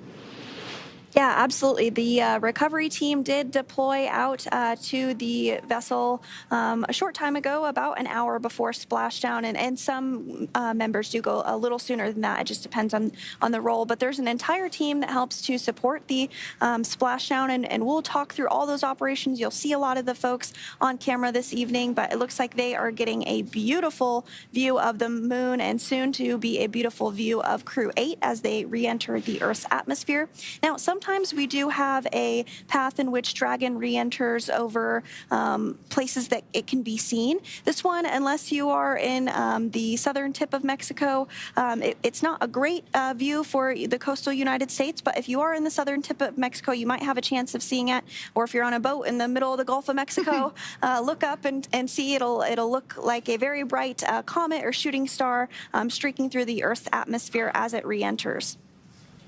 Speaker 5: Yeah, absolutely. The recovery team did deploy out to the vessel a short time ago, about an hour before splashdown, and some members do go a little sooner than that. It just depends on the role. But there's an entire team that helps to support the splashdown, and we'll talk through all those operations. You'll see a lot of the folks on camera this evening, but it looks like they are getting a beautiful view of the moon and soon to be a beautiful view of Crew-8 as they re-enter the Earth's atmosphere. Now, sometimes sometimes we do have a path in which Dragon re-enters over places that it can be seen. This one, unless you are in the southern tip of Mexico, it's not a great view for the coastal United States, but if you are in the southern tip of Mexico, you might have a chance of seeing it. Or if you're on a boat in the middle of the Gulf of Mexico, look up and see it'll look like a very bright comet or shooting star streaking through the Earth's atmosphere as it re-enters.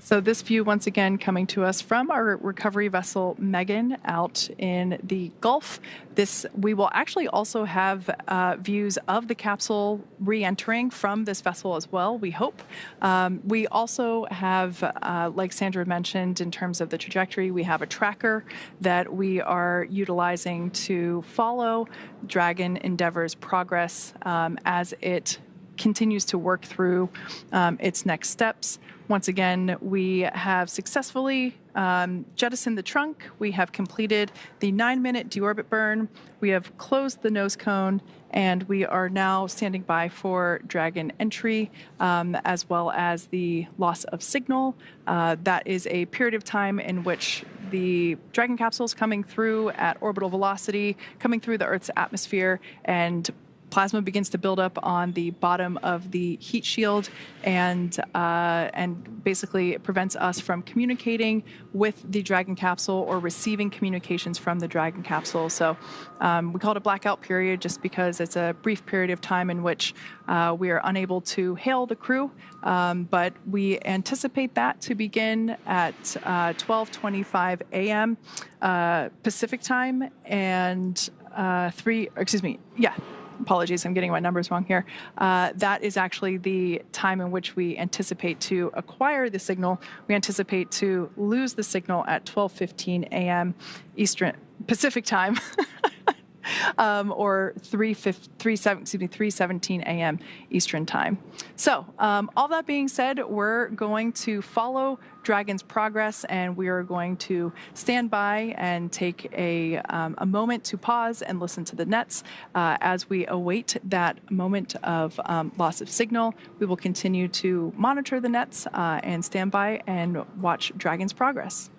Speaker 4: So this view, once again, coming to us from our recovery vessel Megan out in the Gulf. We will actually also have views of the capsule re-entering from this vessel as well, we hope. We also have, like Sandra mentioned, in terms of the trajectory, we have a tracker that we are utilizing to follow Dragon Endeavor's progress as it continues to work through its next steps. Once again, we have successfully jettisoned the trunk. We have completed the 9-minute deorbit burn. We have closed the nose cone, and we are now standing by for Dragon entry, as well as the loss of signal. That is a period of time in which the Dragon capsule is coming through at orbital velocity, coming through the Earth's atmosphere, and plasma begins to build up on the bottom of the heat shield, and basically it prevents us from communicating with the Dragon capsule or receiving communications from the Dragon capsule. So we call it a blackout period just because it's a brief period of time in which we are unable to hail the crew, but we anticipate that to begin at 12:25 a.m. Pacific time and apologies, I'm getting my numbers wrong here. That is actually the time in which we anticipate to acquire the signal. We anticipate to lose the signal at 12:15 a.m. Eastern Pacific time. Or 3:17 a.m. Eastern time. So all that being said, we're going to follow Dragon's progress, and we are going to stand by and take a moment to pause and listen to the nets as we await that moment of loss of signal. We will continue to monitor the nets and stand by and watch Dragon's progress.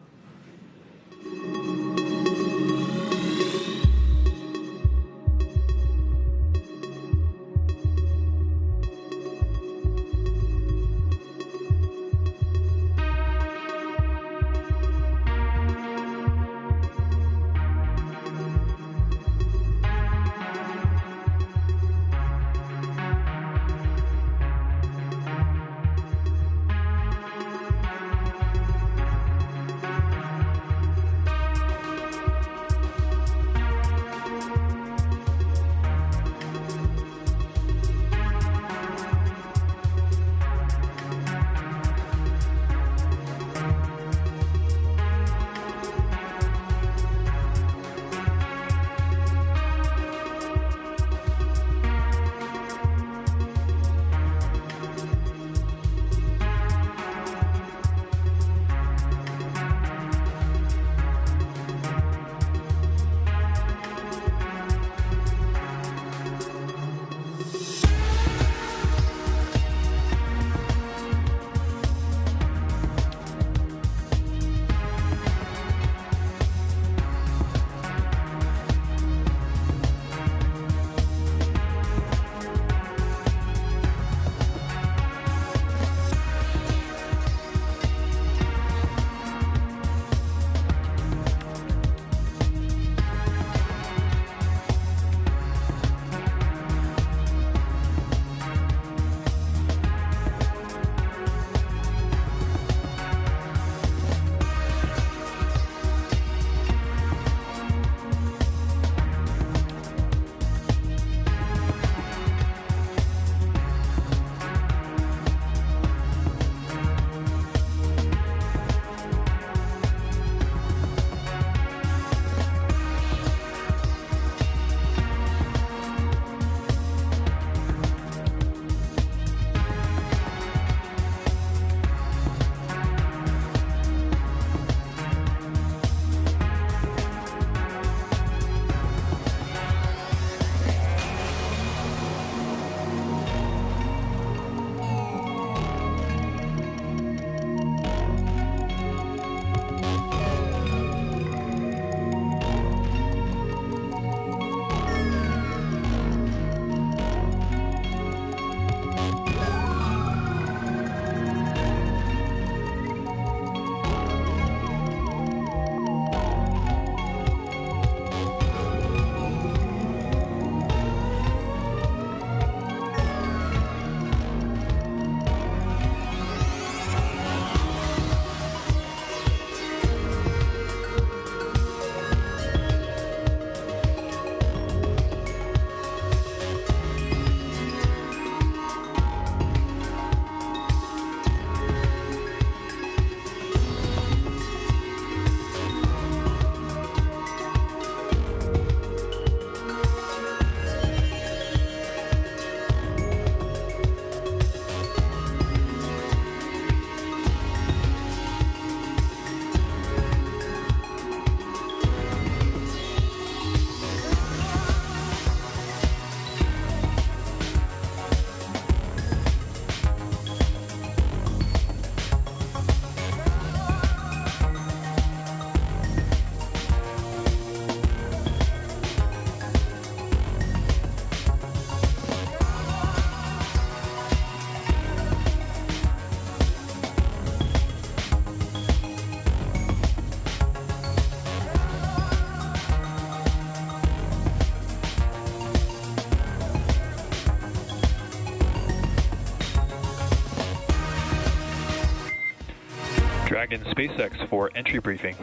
Speaker 6: Dragon SpaceX for entry briefing.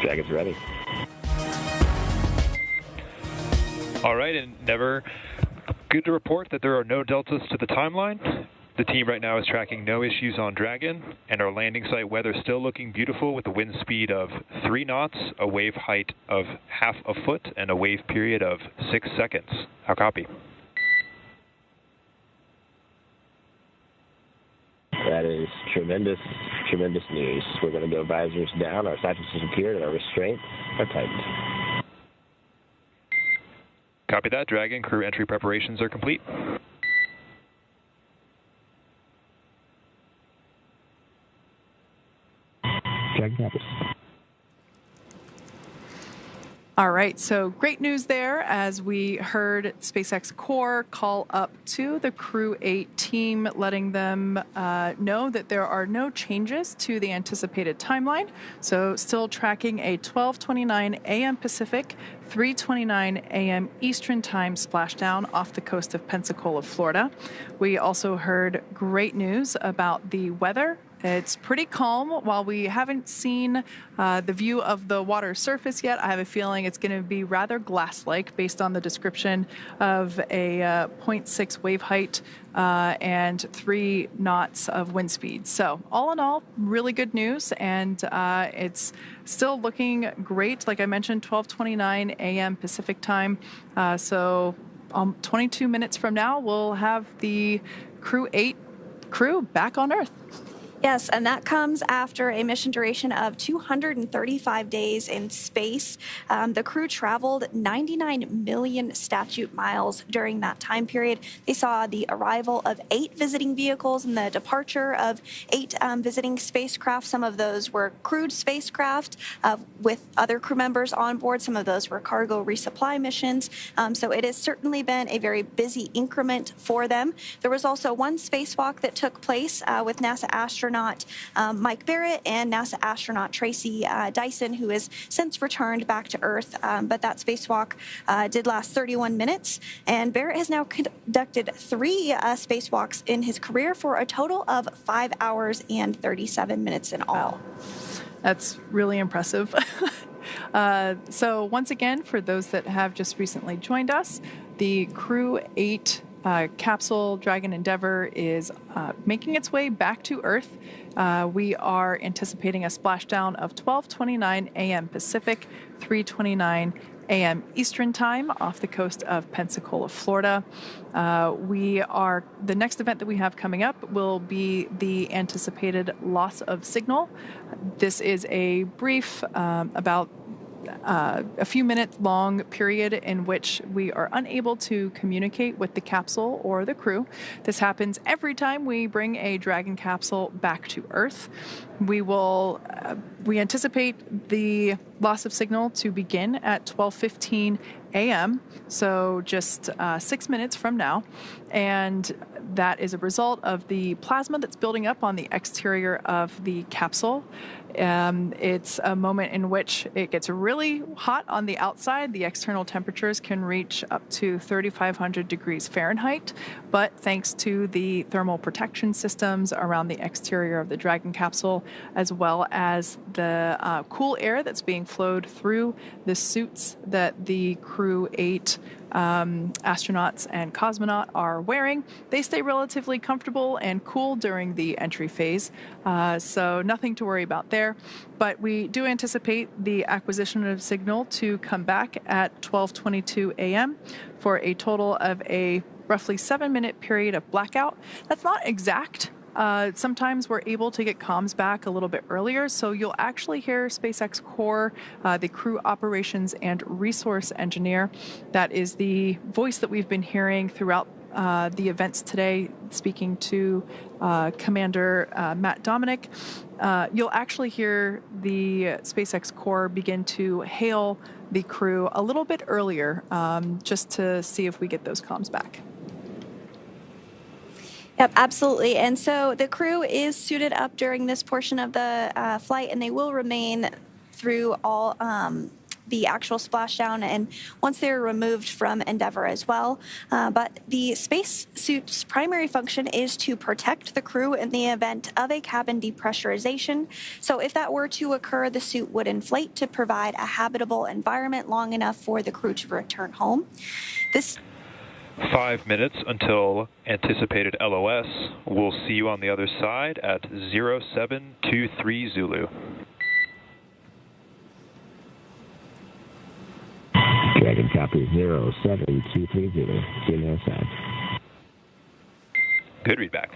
Speaker 7: Dragon's ready.
Speaker 6: All right, and Never, good to report that there are no deltas to the timeline. The team right now is tracking no issues on Dragon, and our landing site weather still looking beautiful with a wind speed of 3 knots, a wave height of half a foot, and a wave period of 6 seconds. How copy?
Speaker 7: That is tremendous, tremendous news. We're going to go visors down, our sights have disappeared, and our restraints are tightened.
Speaker 6: Copy that, Dragon. Crew entry preparations are complete.
Speaker 7: Dragon copies.
Speaker 4: All right, so great news there as we heard SpaceX Core call up to the Crew-8 team, letting them know that there are no changes to the anticipated timeline. So still tracking a 12:29 a.m. Pacific, 3:29 a.m. Eastern Time splashdown off the coast of Pensacola, Florida. We also heard great news about the weather. It's pretty calm. While we haven't seen the view of the water surface yet, I have a feeling it's going to be rather glass-like based on the description of a 0.6 wave height and 3 knots of wind speed. So all in all, really good news, and it's still looking great. Like I mentioned, 12:29 a.m. Pacific time. So 22 minutes from now, we'll have the Crew-8 crew back on Earth.
Speaker 5: Yes, and that comes after a mission duration of 235 days in space. The crew traveled 99 million statute miles during that time period. They saw the arrival of 8 visiting vehicles and the departure of 8 visiting spacecraft. Some of those were crewed spacecraft with other crew members on board. Some of those were cargo resupply missions. So it has certainly been a very busy increment for them. There was also one spacewalk that took place with NASA astronaut Mike Barratt and NASA astronaut Tracy Dyson, who has since returned back to Earth. But that spacewalk did last 31 minutes, and Barratt has now conducted 3 spacewalks in his career for a total of 5 hours and 37 minutes in all.
Speaker 4: Wow. That's really impressive. So once again, for those that have just recently joined us, the Crew-8 capsule Dragon Endeavour is making its way back to Earth. We are anticipating a splashdown of 12:29 a.m. Pacific, 3:29 a.m. Eastern Time off the coast of Pensacola, Florida. The next event that we have coming up will be the anticipated loss of signal. This is a brief, about a few minutes long period in which we are unable to communicate with the capsule or the crew. This happens every time we bring a Dragon capsule back to Earth. We anticipate the loss of signal to begin at 12:15 a.m., so just 6 minutes from now, and that is a result of the plasma that's building up on the exterior of the capsule. It's a moment in which it gets really hot on the outside. The external temperatures can reach up to 3,500 degrees Fahrenheit, but thanks to the thermal protection systems around the exterior of the Dragon capsule, as well as the cool air that's being flowed through the suits that the Crew-8 astronauts and cosmonaut are wearing, they stay relatively comfortable and cool during the entry phase, so nothing to worry about there. But we do anticipate the acquisition of signal to come back at 12:22 a.m. for a total of a roughly 7-minute period of blackout. That's not exact. Sometimes we're able to get comms back a little bit earlier, so you'll actually hear SpaceX Core, the crew operations and resource engineer. That is the voice that we've been hearing throughout the events today, speaking to Commander Matt Dominick. You'll actually hear the SpaceX Core begin to hail the crew a little bit earlier, just to see if we get those comms back.
Speaker 5: Yep, absolutely. And so the crew is suited up during this portion of the flight, and they will remain through all the actual splashdown and once they're removed from Endeavour as well. But the spacesuit's primary function is to protect the crew in the event of a cabin depressurization. So if that were to occur, the suit would inflate to provide a habitable environment long enough for the crew to return home.
Speaker 6: 5 minutes until anticipated LOS. We'll see you on the other side at 0723 Zulu.
Speaker 7: Dragon copy 0723 Zulu. See you on the other side.
Speaker 6: Good readback.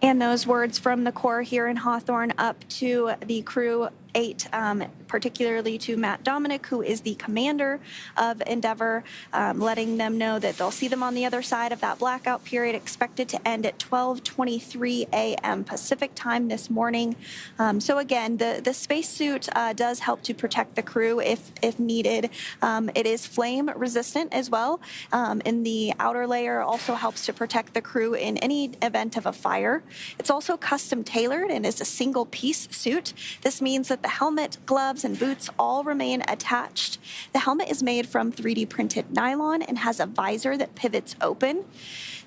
Speaker 5: And those words from the Corps here in Hawthorne up to the Crew-8, particularly to Matt Dominick, who is the commander of Endeavour, letting them know that they'll see them on the other side of that blackout period, expected to end at 12:23 a.m. Pacific time this morning. So again, the spacesuit does help to protect the crew if needed. It is flame resistant as well. And the outer layer also helps to protect the crew in any event of a fire. It's also custom tailored and is a single piece suit. This means that the helmet, gloves, and boots all remain attached. The helmet is made from 3D printed nylon and has a visor that pivots open.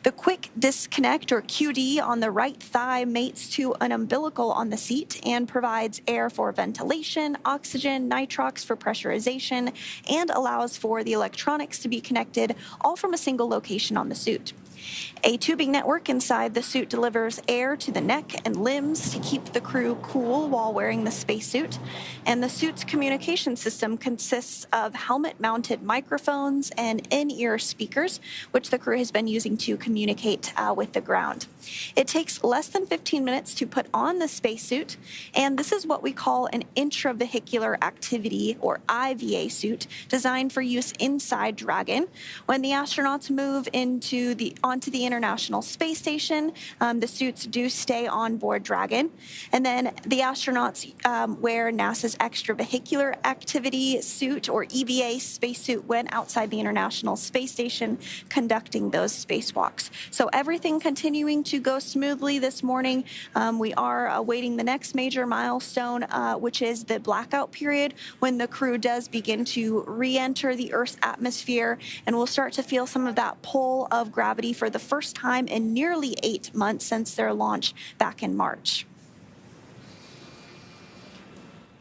Speaker 5: The quick disconnect, or QD, on the right thigh mates to an umbilical on the seat and provides air for ventilation, oxygen, nitrox for pressurization, and allows for the electronics to be connected all from a single location on the suit. A tubing network inside the suit delivers air to the neck and limbs to keep the crew cool while wearing the spacesuit. And the suit's communication system consists of helmet-mounted microphones and in-ear speakers, which the crew has been using to communicate with the ground. It takes less than 15 minutes to put on the spacesuit, and this is what we call an intravehicular activity, or IVA suit, designed for use inside Dragon. When the astronauts move onto the International Space Station, the suits do stay on board Dragon. And then the astronauts wear NASA's extravehicular activity suit, or EVA spacesuit, when outside the International Space Station conducting those spacewalks. So everything continuing to go smoothly this morning. We are awaiting the next major milestone, which is the blackout period, when the crew does begin to re-enter the Earth's atmosphere, and we'll start to feel some of that pull of gravity for the first time in nearly 8 months since their launch back in March.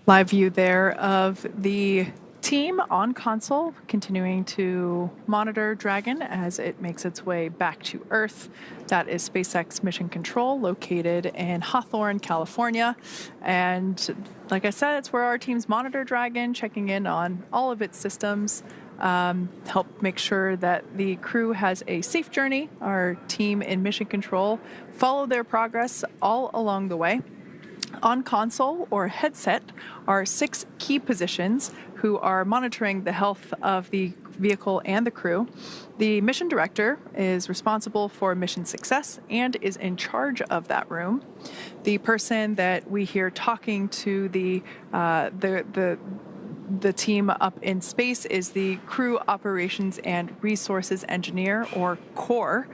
Speaker 4: Live view there of the team on console continuing to monitor Dragon as it makes its way back to Earth. That is SpaceX Mission Control, located in Hawthorne, California. And like I said, it's where our teams monitor Dragon, checking in on all of its systems, help make sure that the crew has a safe journey. Our team in Mission Control follow their progress all along the way. On console or headset are 6 key positions who are monitoring the health of the vehicle and the crew. The mission director is responsible for mission success and is in charge of that room. The person that we hear talking to the team up in space is the Crew Operations and Resources Engineer, or CORE.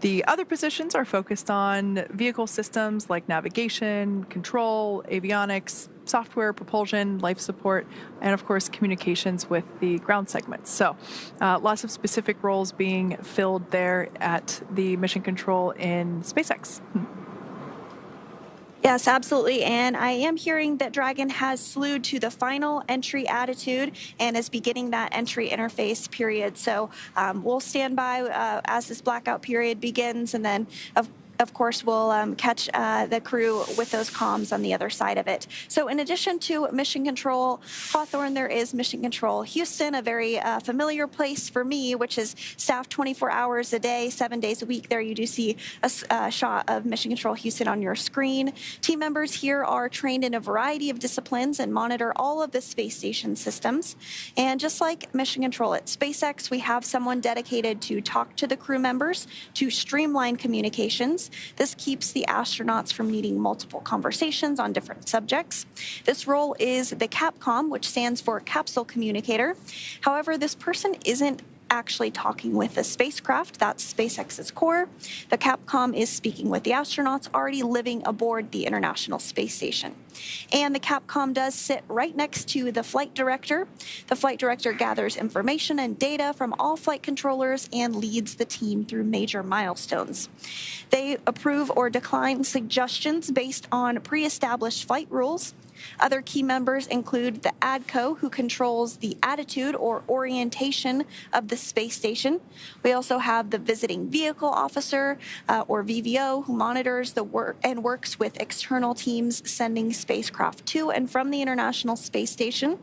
Speaker 4: The other positions are focused on vehicle systems like navigation, control, avionics, software, propulsion, life support, and of course communications with the ground segments. So lots of specific roles being filled there at the Mission Control in SpaceX.
Speaker 5: Yes, absolutely. And I am hearing that Dragon has slewed to the final entry attitude and is beginning that entry interface period. So we'll stand by as this blackout period begins, and then of course, we'll catch the crew with those comms on the other side of it. So in addition to Mission Control Hawthorne, there is Mission Control Houston, a very familiar place for me, which is staffed 24 hours a day, 7 days a week. There you do see a shot of Mission Control Houston on your screen. Team members here are trained in a variety of disciplines and monitor all of the space station systems. And just like Mission Control at SpaceX, we have someone dedicated to talk to the crew members, to streamline communications. This keeps the astronauts from needing multiple conversations on different subjects. This role is the CAPCOM, which stands for Capsule Communicator. However, this person isn't actually talking with the spacecraft. That's SpaceX's core. The Capcom is speaking with the astronauts already living aboard the International Space Station. And the Capcom does sit right next to the flight director. The flight director gathers information and data from all flight controllers and leads the team through major milestones. They approve or decline suggestions based on pre-established flight rules. Other key members include the ADCO, who controls the attitude or orientation of the space station. We also have the visiting vehicle officer, or VVO, who monitors the work and works with external teams sending spacecraft to and from the International Space Station.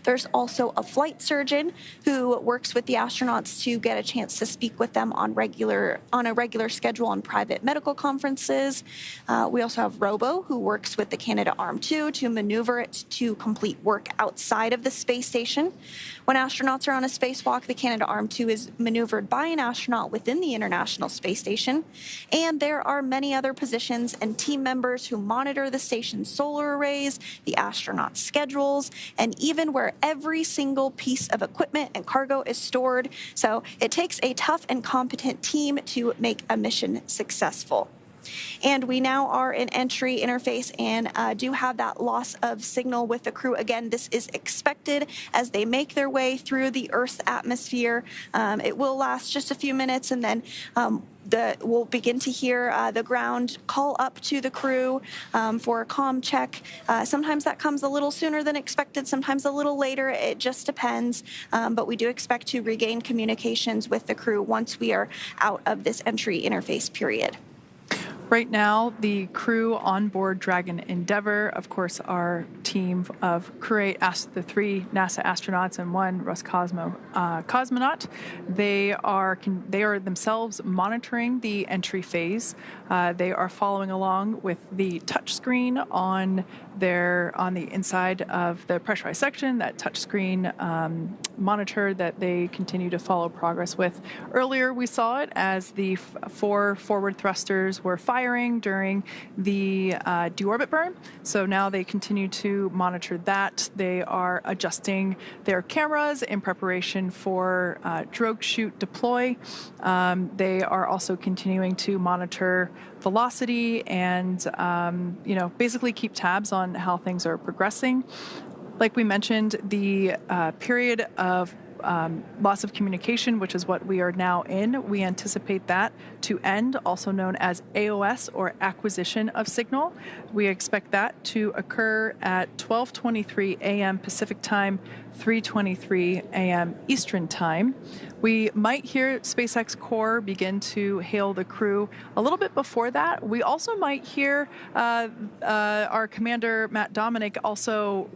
Speaker 5: There's also a flight surgeon who works with the astronauts to get a chance to speak with them on a regular schedule on private medical conferences. We also have Robo, who works with the Canadarm2 to maneuver it to complete work outside of the space station. When astronauts are on a spacewalk, the Canadarm2 is maneuvered by an astronaut within the International Space Station. And there are many other positions and team members who monitor the station's solar arrays, the astronauts' schedules, and even where every single piece of equipment and cargo is stored. So it takes a tough and competent team to make a mission successful. And we now are in entry interface and do have that loss of signal with the crew. Again, this is expected as they make their way through the Earth's atmosphere. It will last just a few minutes, and then we'll begin to hear the ground call up to the crew for a comm check. Sometimes that comes a little sooner than expected, sometimes a little later. It just depends. But we do expect to regain communications with the crew once we are out of this entry interface period.
Speaker 4: Right now, the crew on board Dragon Endeavour, of course, our team of Crew-8, the 3 NASA astronauts and 1 Roscosmos cosmonaut, they are themselves monitoring the entry phase. They are following along with the touchscreen on the inside of the pressurized section, that touchscreen monitor that they continue to follow progress with. Earlier, we saw it as the 4 forward thrusters were firing during the deorbit burn. So now they continue to monitor that. They are adjusting their cameras in preparation for drogue shoot deploy. They are also continuing to monitor velocity and basically keep tabs on how things are progressing. Like we mentioned, the period of loss of communication, which is what we are now in, we anticipate that to end, also known as AOS, or acquisition of signal. We expect that to occur at 12:23 a.m. Pacific time, 3:23 a.m. Eastern time. We might hear SpaceX Core begin to hail the crew a little bit before that. We also might hear our commander, Dominick, also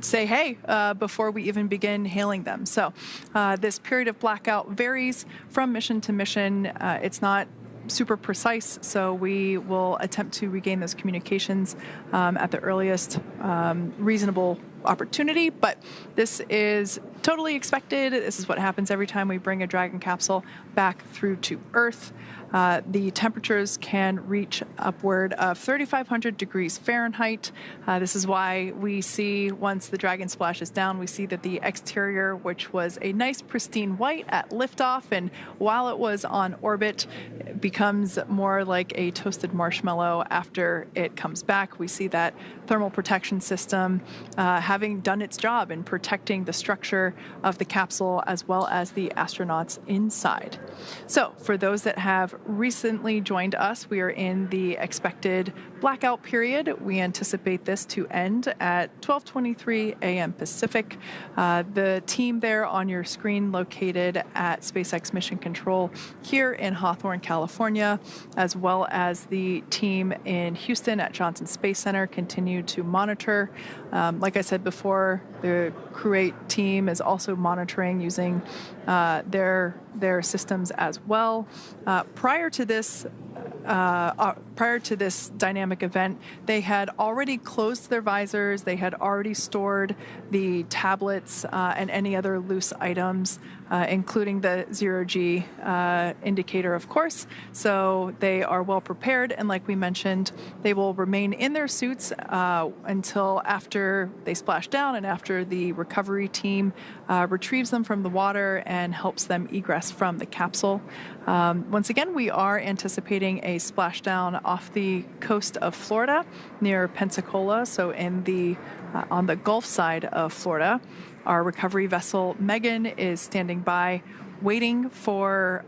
Speaker 4: say hey before we even begin hailing them. So this period of blackout varies from mission to mission. It's not super precise, so we will attempt to regain those communications at the earliest reasonable opportunity, but this is totally expected. This is what happens every time we bring a Dragon capsule back through to Earth. The temperatures can reach upward of 3,500 degrees Fahrenheit. This is why we see, once the Dragon splashes down, we see that the exterior, which was a nice pristine white at liftoff, and while it was on orbit, becomes more like a toasted marshmallow after it comes back. We see that thermal protection system having done its job in protecting the structure of the capsule as well as the astronauts inside. So for those that have recently joined us, we are in the expected blackout period. We anticipate this to end at 12:23 a.m. Pacific. The team there on your screen, located at SpaceX Mission Control here in Hawthorne, California, as well as the team in Houston at Johnson Space Center, continue to monitor. Like I said before, the Crew-8 team is also monitoring using their systems as well. Prior to this prior to this dynamic event, they had already closed their visors. They had already stored the tablets and any other loose items, including the zero-G indicator, of course. So they are well prepared. And like we mentioned, they will remain in their suits until after they splash down and after the recovery team retrieves them from the water and helps them egress from the capsule. Once again, we are anticipating a splashdown off the coast of Florida near Pensacola, so in the on the Gulf side of Florida. Our recovery vessel Megan is standing by, waiting for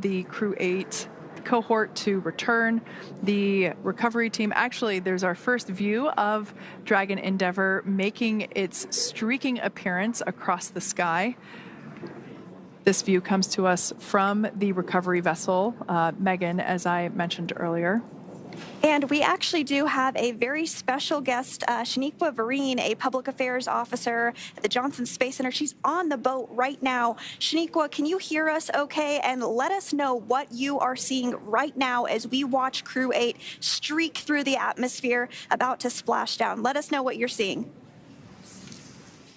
Speaker 4: the Crew-8 cohort to return. The recovery team, actually, there's our first view of Dragon Endeavour making its streaking appearance across the sky. This view comes to us from the recovery vessel, Megan, as I mentioned earlier.
Speaker 5: And we actually do have a very special guest, Shaniqua Vereen, a public affairs officer at the Johnson Space Center. She's on the boat right now. Shaniqua, can you hear us okay? And let us know what you are seeing right now as we watch Crew-8 streak through the atmosphere about to splash down. Let us know what you're seeing.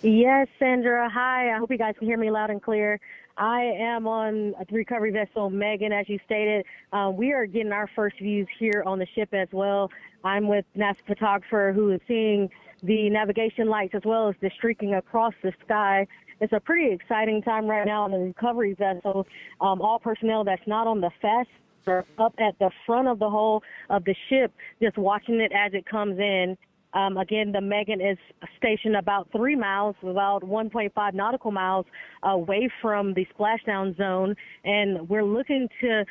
Speaker 8: Yes, Sandra. Hi. I hope you guys can hear me loud and clear. I am on the recovery vessel Megan, as you stated. We are getting our first views here on the ship as well. I'm with NASA photographer who is seeing the navigation lights as well as the streaking across the sky. It's a pretty exciting time right now on the recovery vessel. All personnel that's not on the FAST are up at the front of the hull of the ship, just watching it as it comes in. Again, the Megan is stationed about 3 miles, about 1.5 nautical miles away from the splashdown zone, and we're looking to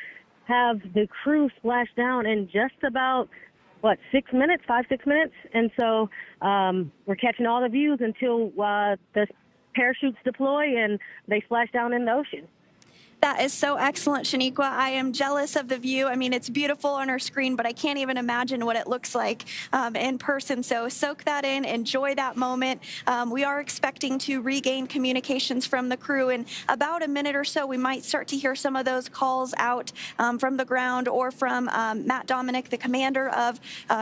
Speaker 8: have the crew splash down in just about, 6 minutes, 5-6 minutes? And so we're catching all the views until the parachutes deploy and they splash down in the ocean.
Speaker 5: That is so excellent, Shaniqua. I am jealous of the view. I mean, it's beautiful on our screen, but I can't even imagine what it looks like in person. So soak that in, enjoy that moment. We are expecting to regain communications from the crew in about a minute or so. We might start to hear some of those calls out from the ground or from Matt Dominick, the commander of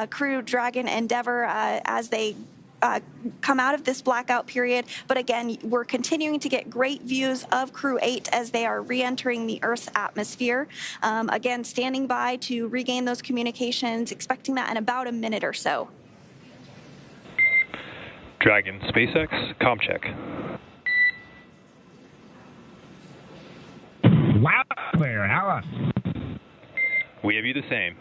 Speaker 5: Crew Dragon Endeavour, as they come out of this blackout period. But again, we're continuing to get great views of Crew-8 as they are re-entering the Earth's atmosphere. Again, standing by to regain those communications, expecting that in about a minute or so.
Speaker 6: Dragon, SpaceX, comm check.
Speaker 9: Loud and clear. How
Speaker 6: We have you the same.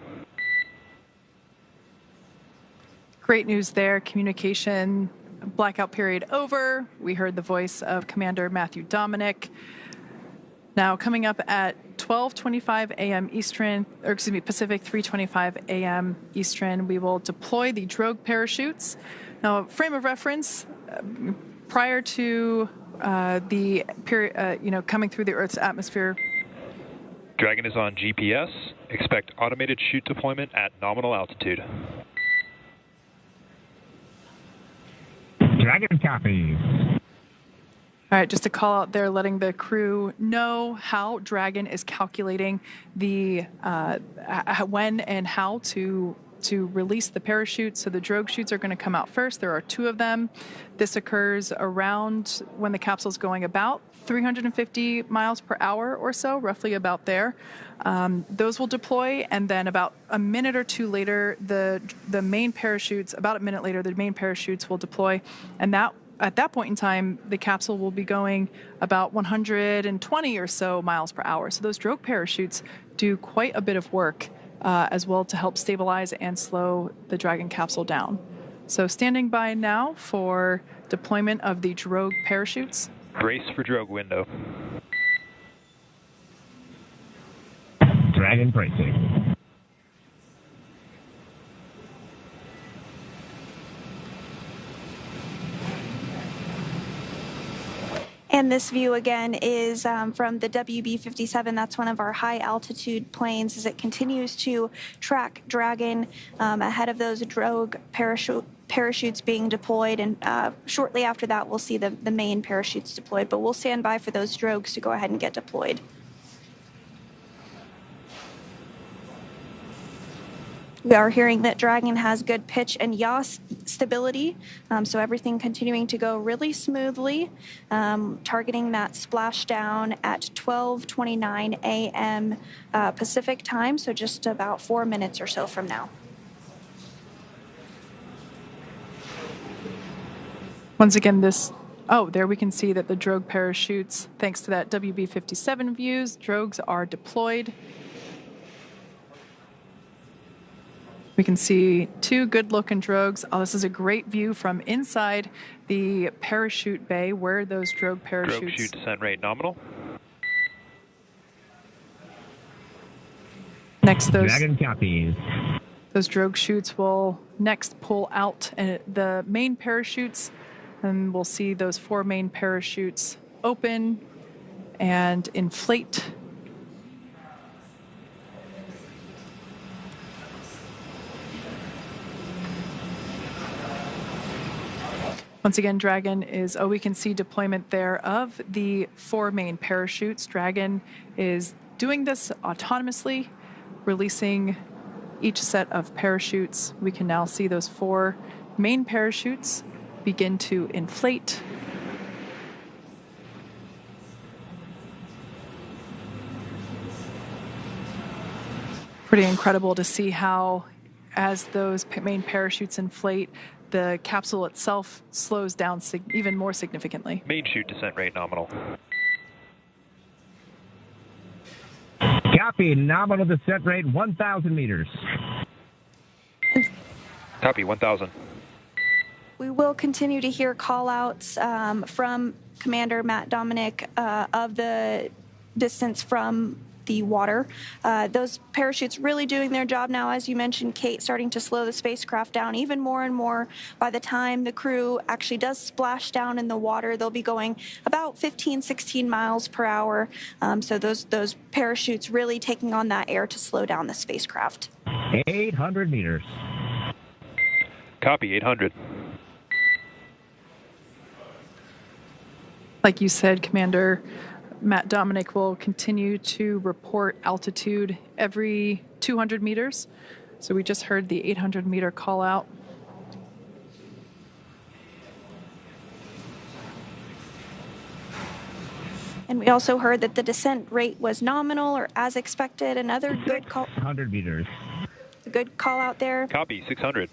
Speaker 4: Great news there. Communication blackout period over. We heard the voice of Commander Matthew Dominick. Now coming up at 12:25 a.m. Eastern, or excuse me, Pacific, 3:25 a.m. Eastern, we will deploy the drogue parachutes. Now, frame of reference, prior to the period, coming through the Earth's atmosphere.
Speaker 6: Dragon is on GPS. Expect automated chute deployment at nominal altitude.
Speaker 9: Dragon copies.
Speaker 4: All right, just a call out there, letting the crew know how Dragon is calculating the when and how to release the parachute. So the drogue chutes are going to come out first. There are 2 of them. This occurs around when the capsule is going about 350 miles per hour or so, roughly about there. Those will deploy, and then about a minute or 2 later, the main parachutes, about a minute later, the main parachutes will deploy, and that at that point in time, the capsule will be going about 120 or so miles per hour. So those drogue parachutes do quite a bit of work as well to help stabilize and slow the Dragon capsule down. So standing by now for deployment of the drogue parachutes.
Speaker 6: Brace for drogue window.
Speaker 9: Dragon bracing.
Speaker 5: And this view again is from the WB-57. That's one of our high altitude planes as it continues to track Dragon ahead of those drogue parachutes being deployed. And shortly after that, we'll see the main parachutes deployed. But we'll stand by for those drogues to go ahead and get deployed. We are hearing that Dragon has good pitch and yaw stability, so everything continuing to go really smoothly, targeting that splashdown at 12:29 a.m. Pacific time, so just about 4 minutes or so from now.
Speaker 4: Once again, there we can see that the drogue parachutes, thanks to that WB-57 views, drogues are deployed. We can see two good-looking drogues. Oh, this is a great view from inside the parachute bay where those drogue parachutes...
Speaker 6: Drogue chute descent rate nominal.
Speaker 4: Next,
Speaker 9: Dragon copies.
Speaker 4: those drogue chutes will next pull out the main parachutes, and we'll see those 4 main parachutes open and inflate. Once again, Dragon we can see deployment there of the 4 main parachutes. Dragon is doing this autonomously, releasing each set of parachutes. We can now see those 4 main parachutes begin to inflate. Pretty incredible to see how, as those main parachutes inflate, the capsule itself slows down even more significantly.
Speaker 6: Main chute descent rate nominal.
Speaker 9: Copy. Nominal descent rate 1,000 meters.
Speaker 6: Copy, 1,000.
Speaker 5: We will continue to hear call-outs from Commander Matt Dominick of the distance from the water. Those parachutes really doing their job now, as you mentioned, Kate, starting to slow the spacecraft down even more and more. By the time the crew actually does splash down in the water, they'll be going about 15, 16 miles per hour. So those parachutes really taking on that air to slow down the spacecraft.
Speaker 9: 800 meters.
Speaker 6: Copy, 800.
Speaker 4: Like you said, Commander, Matt Dominick will continue to report altitude every 200 meters. So we just heard the 800 meter call out.
Speaker 5: And we also heard that the descent rate was nominal or as expected. Another good call.
Speaker 9: 100 meters.
Speaker 5: A good call out there.
Speaker 6: Copy, 600.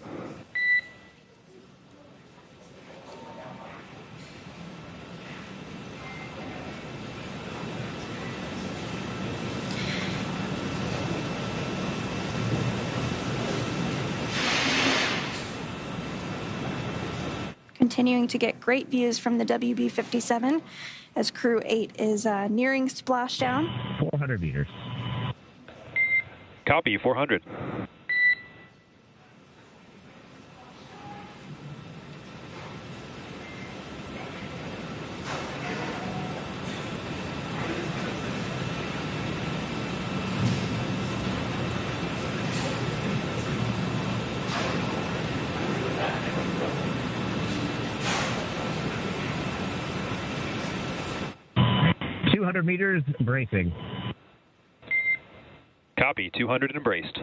Speaker 5: Continuing to get great views from the WB-57 as Crew-8 is nearing splashdown.
Speaker 9: 400 meters.
Speaker 6: Copy, 400.
Speaker 9: Meters, bracing.
Speaker 6: Copy, 200 and braced.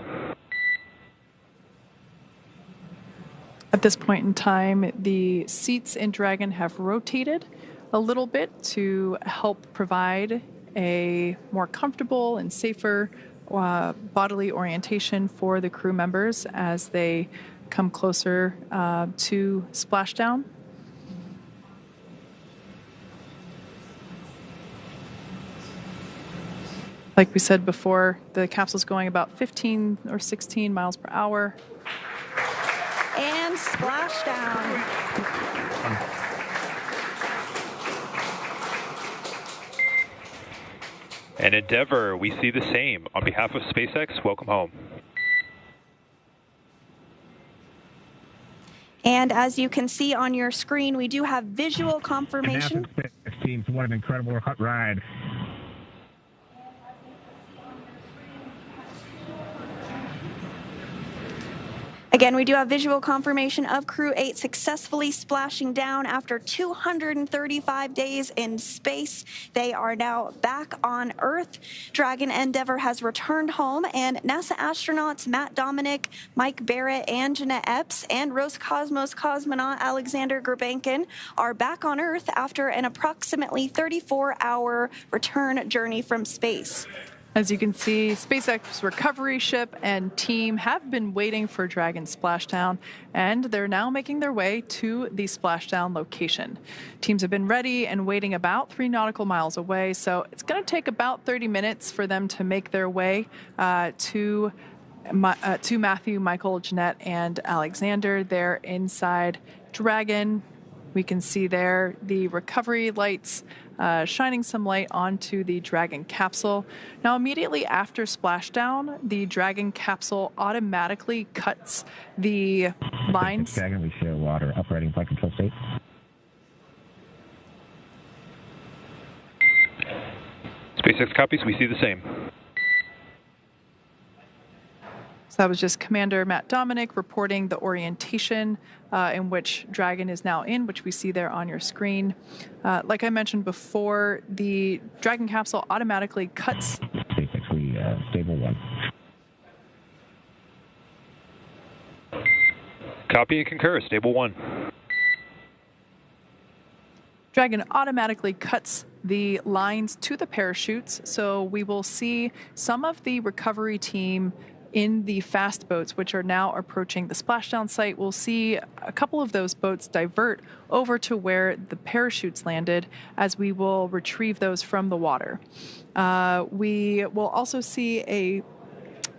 Speaker 4: At this point in time, the seats in Dragon have rotated a little bit to help provide a more comfortable and safer bodily orientation for the crew members as they come closer to splashdown. Like we said before, the capsule's going about 15 or 16 miles per hour.
Speaker 5: And splashdown.
Speaker 6: And Endeavour, we see the same. On behalf of SpaceX, welcome home.
Speaker 5: And as you can see on your screen, we do have visual confirmation.
Speaker 9: And NASA teams, what an incredible ride.
Speaker 5: Again, we do have visual confirmation of Crew-8 successfully splashing down after 235 days in space. They are now back on Earth. Dragon Endeavour has returned home, and NASA astronauts Dominick, Mike Barratt, and Jeanette Epps, and Roscosmos cosmonaut Alexander Grebenkin are back on Earth after an approximately 34-hour return journey from space.
Speaker 4: As you can see, SpaceX recovery ship and team have been waiting for Dragon splashdown, and they're now making their way to the splashdown location. Teams have been ready and waiting about 3 nautical miles away, so it's going to take about 30 minutes for them to make their way to Matthew, Michael, Jeanette, and Alexander. They're inside Dragon. We can see there the recovery lights shining some light onto the Dragon capsule. Now, immediately after splashdown, the Dragon capsule automatically cuts the lines.
Speaker 9: Dragon, we share water. Operating flight control state.
Speaker 6: SpaceX copies. We see the same.
Speaker 4: So that was just Commander Dominick reporting the orientation in which Dragon is now in, which we see there on your screen. Like I mentioned before, the Dragon capsule automatically cuts.
Speaker 9: SpaceX, we stable 1.
Speaker 6: Copy and concur. Stable 1.
Speaker 4: Dragon automatically cuts the lines to the parachutes, so we will see some of the recovery team in the fast boats, which are now approaching the splashdown site. We'll see a couple of those boats divert over to where the parachutes landed, as we will retrieve those from the water. We will also see a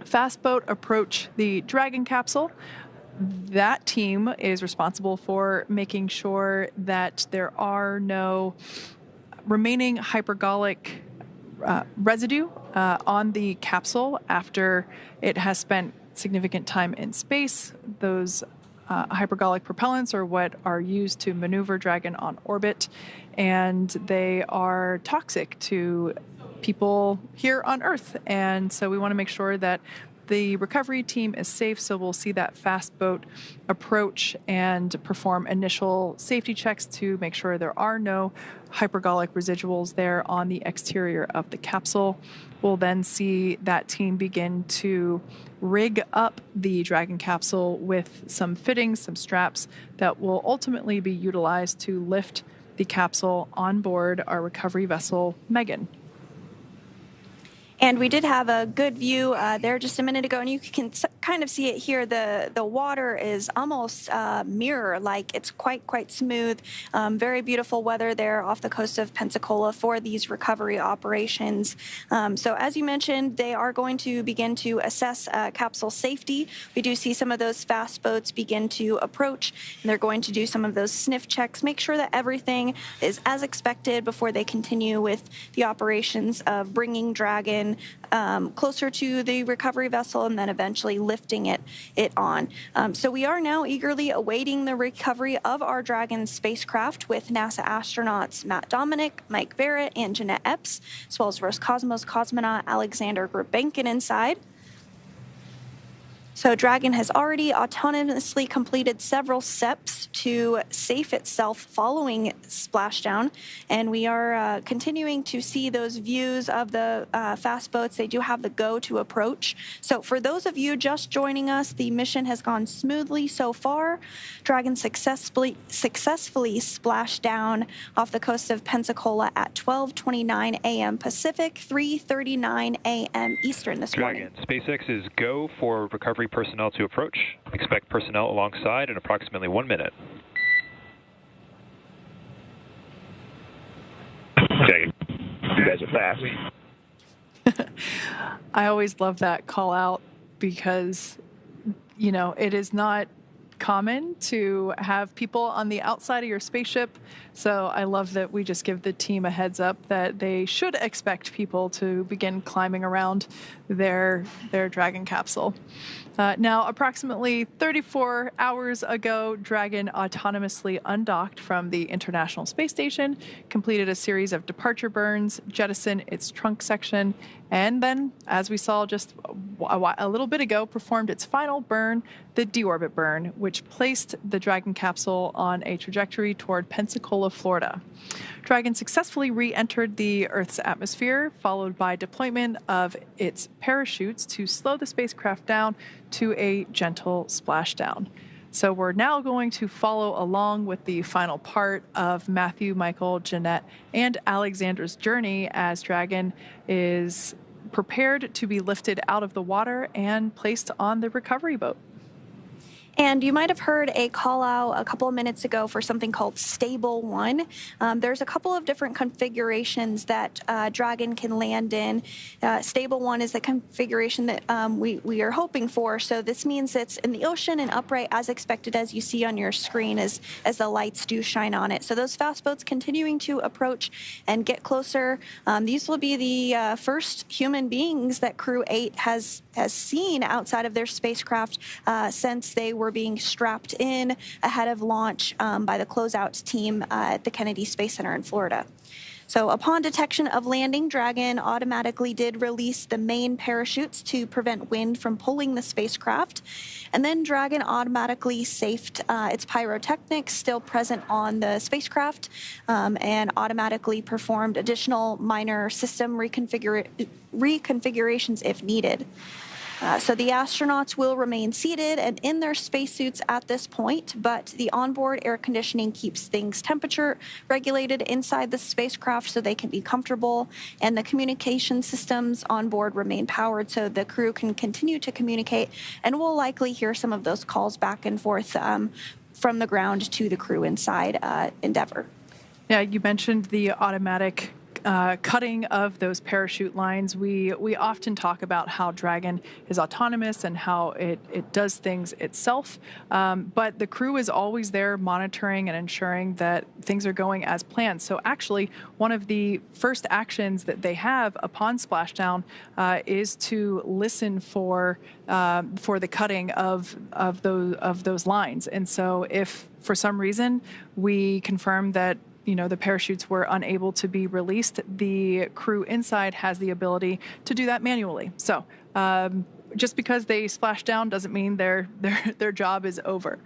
Speaker 4: fast boat approach the Dragon capsule. That team is responsible for making sure that there are no remaining hypergolic residue on the capsule after it has spent significant time in space. Those hypergolic propellants are what are used to maneuver Dragon on orbit, and they are toxic to people here on Earth. And so we want to make sure that the recovery team is safe, so we'll see that fast boat approach and perform initial safety checks to make sure there are no hypergolic residuals there on the exterior of the capsule. We'll then see that team begin to rig up the Dragon capsule with some fittings, some straps that will ultimately be utilized to lift the capsule on board our recovery vessel, Megan.
Speaker 5: And we did have a good view there just a minute ago, and you can kind of see it here. The water is almost mirror-like. It's quite smooth. Very beautiful weather there off the coast of Pensacola for these recovery operations. So as you mentioned, they are going to begin to assess capsule safety. We do see some of those fast boats begin to approach, and they're going to do some of those sniff checks, make sure that everything is as expected before they continue with the operations of bringing Dragon closer to the recovery vessel and then eventually lifting it on. So we are now eagerly awaiting the recovery of our Dragon spacecraft with NASA astronauts Dominick, Mike Barratt, and Jeanette Epps, as well as Roscosmos cosmonaut Alexander Grebenkin inside. So Dragon has already autonomously completed several steps to safe itself following splashdown, and we are continuing to see those views of the fast boats. They do have the go to approach. So for those of you just joining us, the mission has gone smoothly so far. Dragon successfully splashed down off the coast of Pensacola at 12:29 a.m. Pacific, 3:39 a.m. Eastern this morning.
Speaker 6: Dragon, SpaceX is go for recovery personnel to approach. Expect personnel alongside in approximately 1 minute.
Speaker 7: Okay. You guys are fast.
Speaker 4: I always love that call out because, you know, it is not common to have people on the outside of your spaceship. So I love that we just give the team a heads up that they should expect people to begin climbing around their Dragon capsule. Now, approximately 34 hours ago, Dragon autonomously undocked from the International Space Station, completed a series of departure burns, jettisoned its trunk section, And then, as we saw just a little bit ago, performed its final burn, the deorbit burn, which placed the Dragon capsule on a trajectory toward Pensacola, Florida. Dragon successfully re-entered the Earth's atmosphere, followed by deployment of its parachutes to slow the spacecraft down to a gentle splashdown. So we're now going to follow along with the final part of Matthew, Michael, Jeanette, and Alexander's journey as Dragon is prepared to be lifted out of the water and placed on the recovery boat.
Speaker 5: And you might have heard a call out a couple of minutes ago for something called Stable 1. There's a couple of different configurations that Dragon can land in. Stable 1 is the configuration that we are hoping for. So this means it's in the ocean and upright as expected, as you see on your screen as the lights do shine on it. So those fast boats continuing to approach and get closer. These will be the first human beings that Crew-8 has seen outside of their spacecraft since they were being strapped in ahead of launch by the closeout team at the Kennedy Space Center in Florida. So upon detection of landing, Dragon automatically did release the main parachutes to prevent wind from pulling the spacecraft. And then Dragon automatically safed its pyrotechnics still present on the spacecraft and automatically performed additional minor system reconfigurations if needed. So the astronauts will remain seated and in their spacesuits at this point, but the onboard air conditioning keeps things temperature regulated inside the spacecraft so they can be comfortable, and the communication systems on board remain powered so the crew can continue to communicate, and we'll likely hear some of those calls back and forth from the ground to the crew inside Endeavour.
Speaker 4: Yeah, you mentioned the automatic cutting of those parachute lines. We often talk about how Dragon is autonomous and how it does things itself, but the crew is always there monitoring and ensuring that things are going as planned. So actually, one of the first actions that they have upon splashdown is to listen for the cutting of those lines. And so if for some reason we confirm that the parachutes were unable to be released, the crew inside has the ability to do that manually. So just because they splash down doesn't mean their job is over.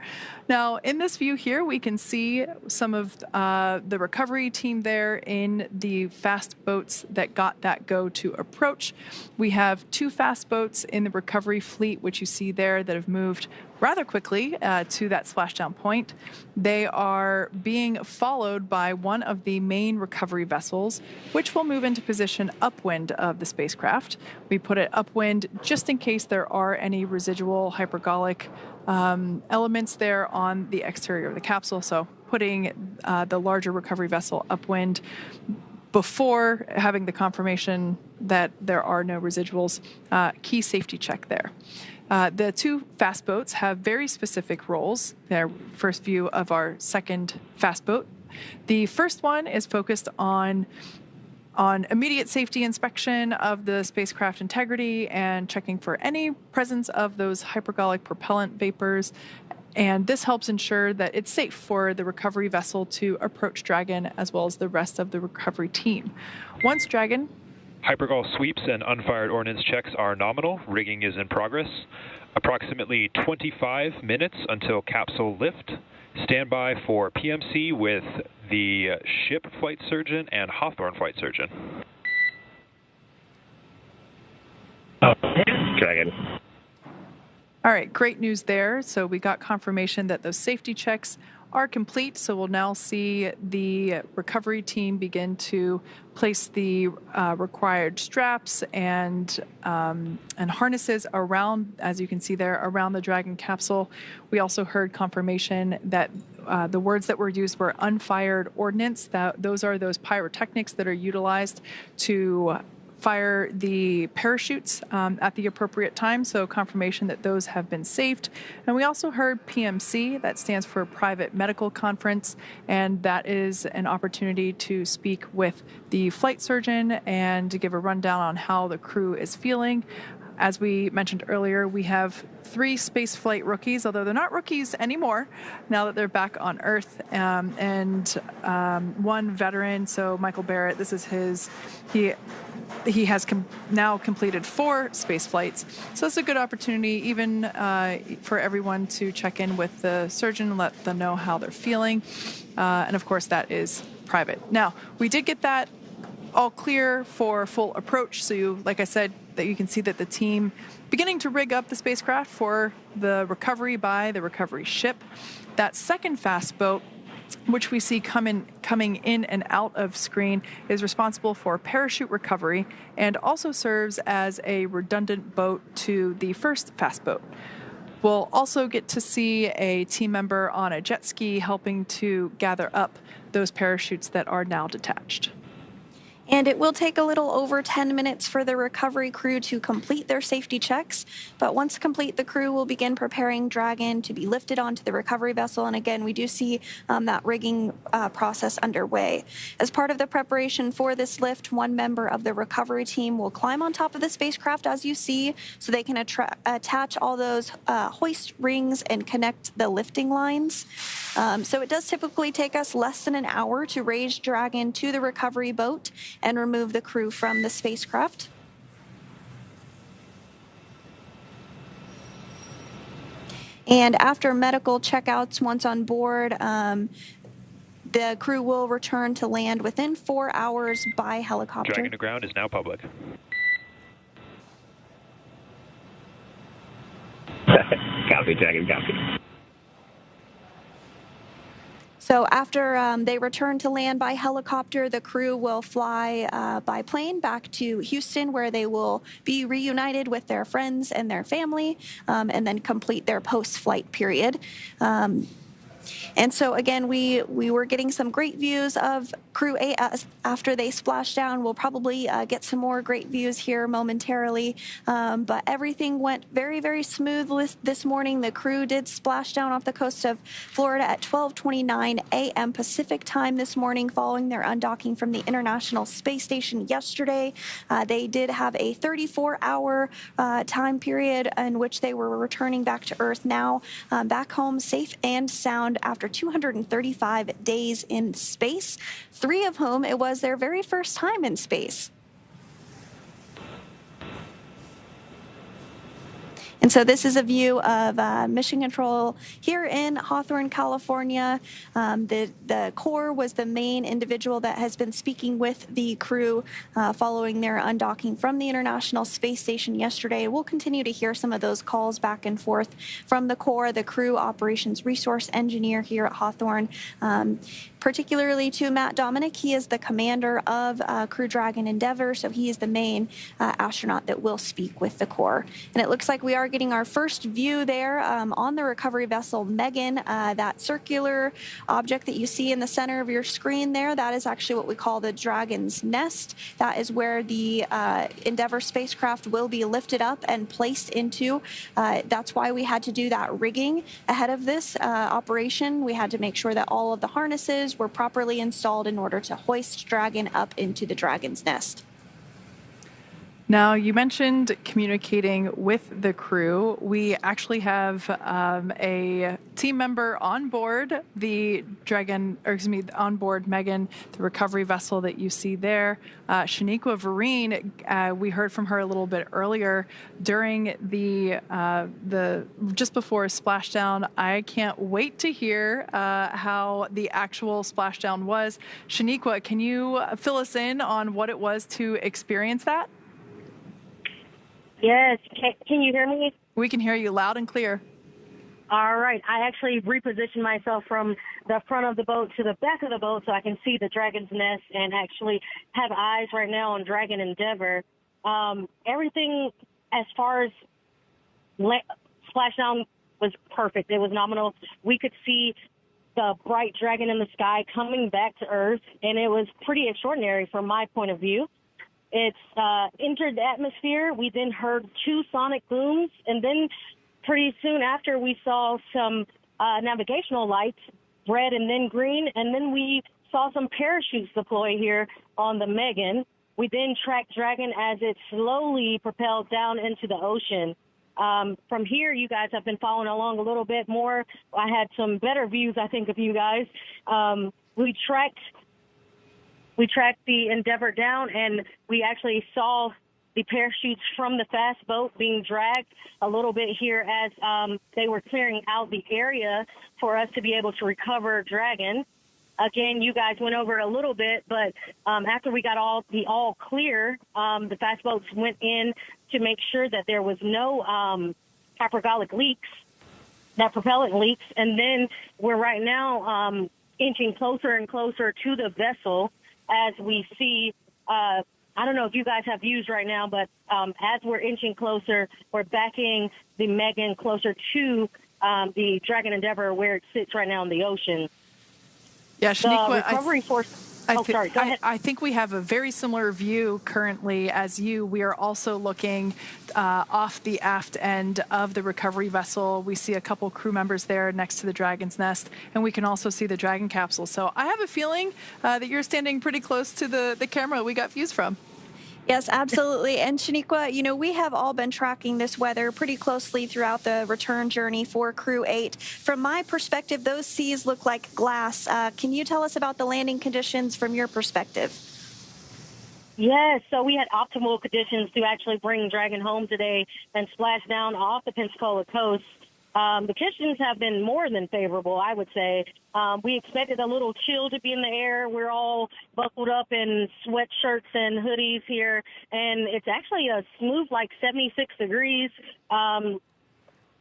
Speaker 4: Now, in this view here, we can see some of the recovery team there in the fast boats that got that go to approach. We have 2 fast boats in the recovery fleet, which you see there, that have moved rather quickly to that splashdown point. They are being followed by one of the main recovery vessels, which will move into position upwind of the spacecraft. We put it upwind just in case there are any residual hypergolic elements there on the exterior of the capsule. So putting the larger recovery vessel upwind before having the confirmation that there are no residuals. Key safety check there. The 2 fast boats have very specific roles. Their first view of our second fast boat. The first one is focused on immediate safety inspection of the spacecraft integrity and checking for any presence of those hypergolic propellant vapors. And this helps ensure that it's safe for the recovery vessel to approach Dragon as well as the rest of the recovery team. Once Dragon...
Speaker 6: Hypergol sweeps and unfired ordnance checks are nominal. Rigging is in progress. Approximately 25 minutes until capsule lift. Stand by for PMC with the ship flight surgeon and Hawthorne flight surgeon.
Speaker 7: Dragon.
Speaker 4: All right, great news there. So we got confirmation that those safety checks are complete. So we'll now see the recovery team begin to place the required straps and harnesses around, as you can see there, around the Dragon capsule. We also heard confirmation that the words that were used were unfired ordnance. Those are those pyrotechnics that are utilized to fire the parachutes at the appropriate time, so confirmation that those have been saved. And we also heard PMC, that stands for Private Medical Conference, and that is an opportunity to speak with the flight surgeon and to give a rundown on how the crew is feeling, As we mentioned earlier, we have 3 spaceflight rookies, although they're not rookies anymore now that they're back on Earth, and 1 veteran. So Michael Barratt, this is he has now completed 4 space flights. So it's a good opportunity even for everyone to check in with the surgeon and let them know how they're feeling. And of course, that is private. Now, we did get that all clear for full approach. So like I said, that you can see that the team beginning to rig up the spacecraft for the recovery by the recovery ship. That second fast boat, which we see coming in and out of screen, is responsible for parachute recovery and also serves as a redundant boat to the first fast boat. We'll also get to see a team member on a jet ski helping to gather up those parachutes that are now detached.
Speaker 5: And it will take a little over 10 minutes for the recovery crew to complete their safety checks. But once complete, the crew will begin preparing Dragon to be lifted onto the recovery vessel. And again, we do see that rigging process underway. As part of the preparation for this lift, 1 member of the recovery team will climb on top of the spacecraft, as you see, so they can attach all those hoist rings and connect the lifting lines. So it does typically take us less than an hour to raise Dragon to the recovery boat and remove the crew from the spacecraft. And after medical checkouts, once on board, the crew will return to land within 4 hours by helicopter.
Speaker 6: Dragon to ground is now public.
Speaker 7: Copy, Dragon, copy.
Speaker 5: So after they return to land by helicopter, the crew will fly by plane back to Houston, where they will be reunited with their friends and their family, and then complete their post-flight period. And so, again, we were getting some great views of Crew-8 after they splashed down. We'll probably get some more great views here momentarily. But everything went very, very smooth this morning. The crew did splash down off the coast of Florida at 12:29 a.m. Pacific time this morning, following their undocking from the International Space Station yesterday. They did have a 34-hour time period in which they were returning back to Earth, now back home safe and sound after 235 days in space, 3 of whom it was their very first time in space. And so this is a view of Mission Control here in Hawthorne, California. The core was the main individual that has been speaking with the crew following their undocking from the International Space Station yesterday. We'll continue to hear some of those calls back and forth from the core, the crew operations resource engineer here at Hawthorne. Particularly to Matt Dominick. He is the commander of Crew Dragon Endeavour, so he is the main astronaut that will speak with the Corps. And it looks like we are getting our first view there on the recovery vessel Megan. That circular object that you see in the center of your screen there, that is actually what we call the Dragon's Nest. That is where the Endeavour spacecraft will be lifted up and placed into. That's why we had to do that rigging ahead of this operation. We had to make sure that all of the harnesses were properly installed in order to hoist Dragon up into the Dragon's Nest.
Speaker 4: Now, you mentioned communicating with the crew. We actually have a team member on board the Dragon, or excuse me, on board Megan, the recovery vessel that you see there. Shaniqua Vereen, we heard from her a little bit earlier during the just before splashdown. I can't wait to hear how the actual splashdown was. Shaniqua, can you fill us in on what it was to experience that?
Speaker 8: Yes. Can you hear me?
Speaker 4: We can hear you loud and clear.
Speaker 8: All right. I actually repositioned myself from the front of the boat to the back of the boat so I can see the Dragon's Nest and actually have eyes right now on Dragon Endeavour. Everything as far as splashdown was perfect. It was nominal. We could see the bright Dragon in the sky coming back to Earth, and it was pretty extraordinary from my point of view. It's entered the atmosphere. We then heard 2 sonic booms, and then pretty soon after we saw some navigational lights, red and then green, and then we saw some parachutes deploy here on the Megan. We then tracked Dragon as it slowly propelled down into the ocean. From here, you guys have been following along a little bit more. I had some better views, I think, of you guys. We tracked the Endeavour down, and we actually saw the parachutes from the fast boat being dragged a little bit here as they were clearing out the area for us to be able to recover Dragon. Again, you guys went over a little bit, but after we got all clear, the fast boats went in to make sure that there was no hypergolic leaks, that propellant leaks, and then we're right now inching closer and closer to the vessel as we see. I don't know if you guys have views right now, but as we're inching closer, we're backing the Megan closer to the Dragon Endeavour where it sits right now in the ocean.
Speaker 4: Yeah, Shaniqua,
Speaker 8: recovery force. Sorry, go ahead.
Speaker 4: I think we have a very similar view currently as you. We are also looking off the aft end of the recovery vessel. We see a couple crew members there next to the Dragon's nest, and we can also see the Dragon capsule. So I have a feeling that you're standing pretty close to the camera we got views from.
Speaker 5: Yes, absolutely. And Shaniqua, we have all been tracking this weather pretty closely throughout the return journey for Crew-8. From my perspective, those seas look like glass. Can you tell us about the landing conditions from your perspective?
Speaker 8: Yes, so we had optimal conditions to actually bring Dragon home today and splash down off the Pensacola coast. The conditions have been more than favorable, I would say. We expected a little chill to be in the air. We're all buckled up in sweatshirts and hoodies here, and it's actually a smooth, 76 degrees.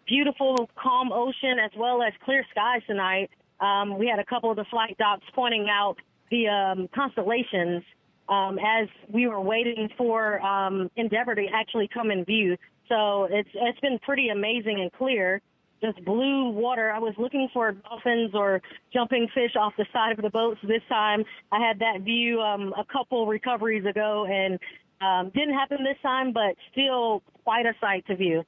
Speaker 8: Beautiful, calm ocean as well as clear skies tonight. We had a couple of the flight docs pointing out the constellations as we were waiting for Endeavour to actually come in view. So it's been pretty amazing and clear. Just blue water. I was looking for dolphins or jumping fish off the side of the boats this time. I had that view a couple recoveries ago, and didn't happen this time, but still quite a sight to view.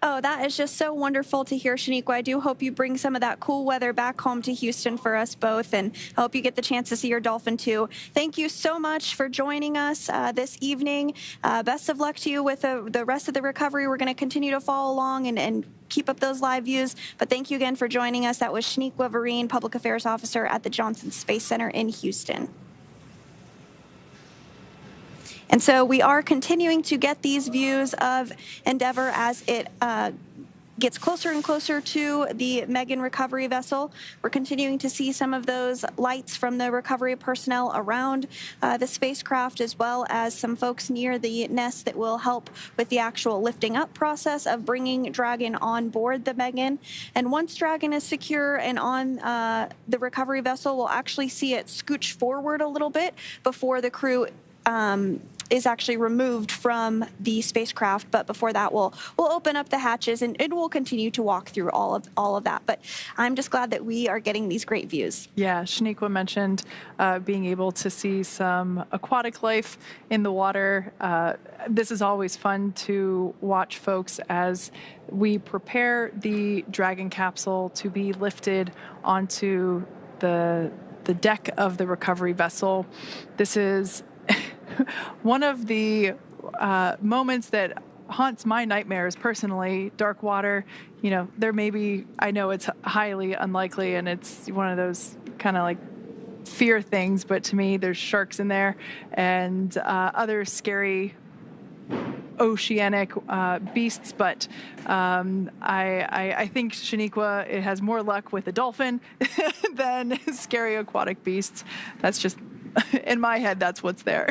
Speaker 5: Oh, that is just so wonderful to hear, Shaniqua. I do hope you bring some of that cool weather back home to Houston for us both, and I hope you get the chance to see your dolphin too. Thank you so much for joining us this evening. Best of luck to you with the rest of the recovery. We're going to continue to follow along and keep up those live views. But thank you again for joining us. That was Shaniqua Vereen, Public Affairs Officer at the Johnson Space Center in Houston. And so we are continuing to get these views of Endeavour as it gets closer and closer to the Megan recovery vessel. We're continuing to see some of those lights from the recovery personnel around the spacecraft, as well as some folks near the nest that will help with the actual lifting up process of bringing Dragon on board the Megan. And once Dragon is secure and on the recovery vessel, we'll actually see it scooch forward a little bit before the crew is actually removed from the spacecraft. But before that, we'll open up the hatches and we'll continue to walk through all of that. But I'm just glad that we are getting these great views.
Speaker 4: Yeah, Shaniqua mentioned being able to see some aquatic life in the water. This is always fun to watch folks as we prepare the Dragon capsule to be lifted onto the deck of the recovery vessel. This is one of the moments that haunts my nightmares personally. Dark water, there may be, I know it's highly unlikely and it's one of those kind of fear things, but to me there's sharks in there and other scary oceanic beasts, but I think Shaniqua, it has more luck with a dolphin than scary aquatic beasts. That's just, in my head, that's what's there.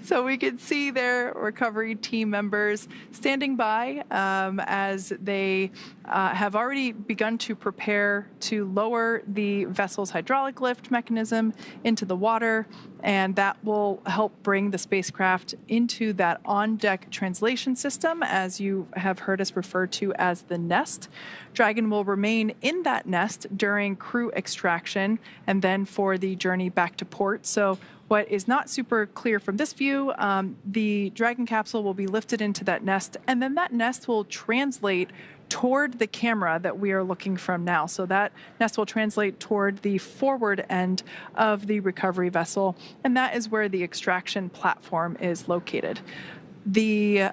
Speaker 4: So we could see their recovery team members standing by as they have already begun to prepare to lower the vessel's hydraulic lift mechanism into the water, and that will help bring the spacecraft into that on-deck translation system, as you have heard us refer to as the nest. Dragon will remain in that nest during crew extraction and then for the journey back to port. So what is not super clear from this view, the Dragon capsule will be lifted into that nest, and then that nest will translate toward the camera that we are looking from now. So that nest will translate toward the forward end of the recovery vessel, and that is where the extraction platform is located. The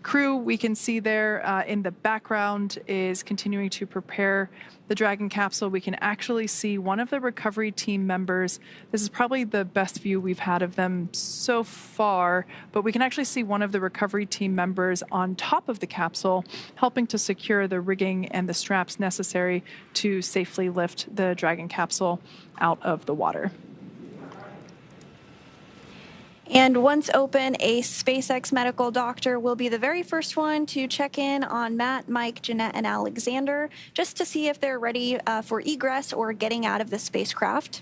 Speaker 4: crew we can see there in the background is continuing to prepare the Dragon capsule. We can actually see one of the recovery team members. This is probably the best view we've had of them so far, but we can actually see one of the recovery team members on top of the capsule helping to secure the rigging and the straps necessary to safely lift the Dragon capsule out of the water.
Speaker 5: And once open, a SpaceX medical doctor will be the very first one to check in on Matt, Mike, Jeanette, and Alexander, just to see if they're ready for egress or getting out of the spacecraft.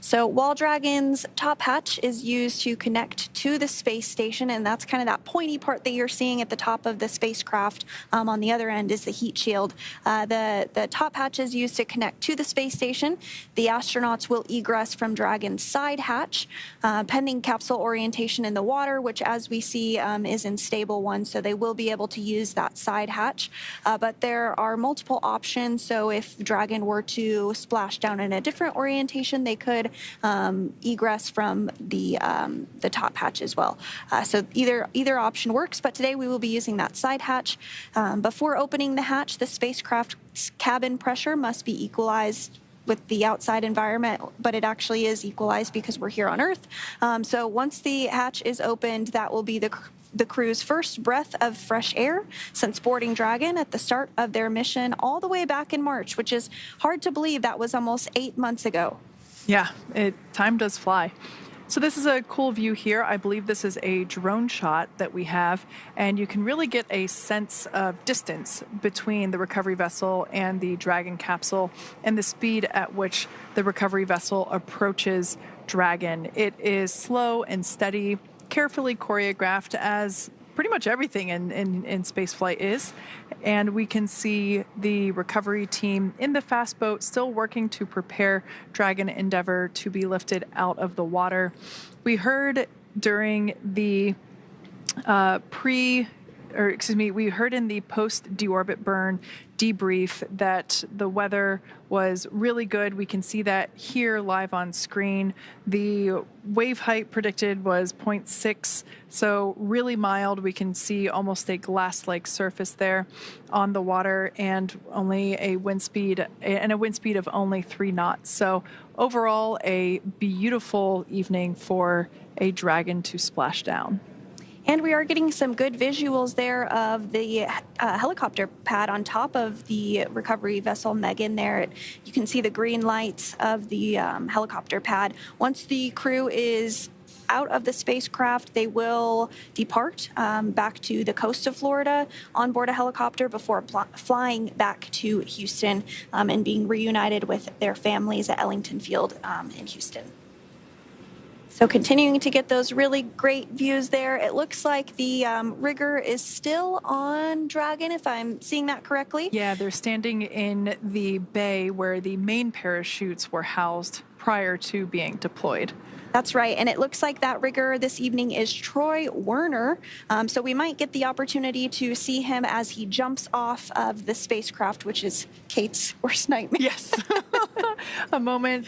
Speaker 5: So Wall Dragon's top hatch is used to connect to the space station, and that's kind of that pointy part that you're seeing at the top of the spacecraft. On the other end is the heat shield. The top hatch is used to connect to the space station. The astronauts will egress from Dragon's side hatch, pending capsule orientation in the water, which, as we see, is in stable one, so they will be able to use that side hatch. But there are multiple options, so if Dragon were to splash down in a different orientation, they could egress from the top hatch as well. So either option works, but today we will be using that side hatch. Before opening the hatch, the spacecraft's cabin pressure must be equalized with the outside environment, but it actually is equalized because we're here on Earth. So once the hatch is opened, that will be the crew's first breath of fresh air since boarding Dragon at the start of their mission all the way back in March, which is hard to believe. That was almost 8 months ago.
Speaker 4: Yeah, time does fly. So this is a cool view here. I believe this is a drone shot that we have, and you can really get a sense of distance between the recovery vessel and the Dragon capsule and the speed at which the recovery vessel approaches Dragon. It is slow and steady, carefully choreographed, as pretty much everything in spaceflight is. And we can see the recovery team in the fast boat still working to prepare Dragon Endeavour to be lifted out of the water. We heard during the we heard in the post-deorbit burn debrief that the weather was really good. We can see that here live on screen. The wave height predicted was 0.6, so really mild. We can see almost a glass-like surface there on the water, and only a wind speed of only 3 knots. So overall, a beautiful evening for a Dragon to splash down.
Speaker 5: And we are getting some good visuals there of the helicopter pad on top of the recovery vessel Megan there. You can see the green lights of the helicopter pad. Once the crew is out of the spacecraft, they will depart back to the coast of Florida on board a helicopter before flying back to Houston and being reunited with their families at Ellington Field in Houston. So continuing to get those really great views there. It looks like the rigger is still on Dragon, if I'm seeing that correctly.
Speaker 4: Yeah, they're standing in the bay where the main parachutes were housed prior to being deployed.
Speaker 5: That's right, and it looks like that rigger this evening is Troy Werner. So we might get the opportunity to see him as he jumps off of the spacecraft, which is Kate's worst nightmare.
Speaker 4: Yes. A moment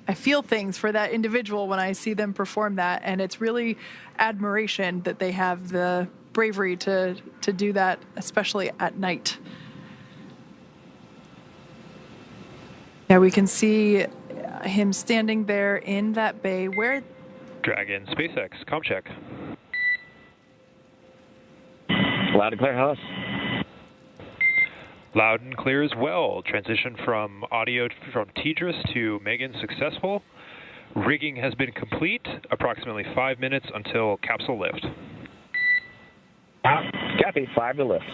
Speaker 4: I feel things for that individual when I see them perform that, and it's really admiration that they have the bravery to do that, especially at night. Yeah, we can see him standing there in that bay where...
Speaker 6: Dragon, SpaceX, comm check.
Speaker 7: Loud and clear, Hollis.
Speaker 6: Loud and clear as well. Transition from audio from Tidris to Megan successful. Rigging has been complete. Approximately 5 minutes until capsule lift.
Speaker 7: Copy, 5 to lift.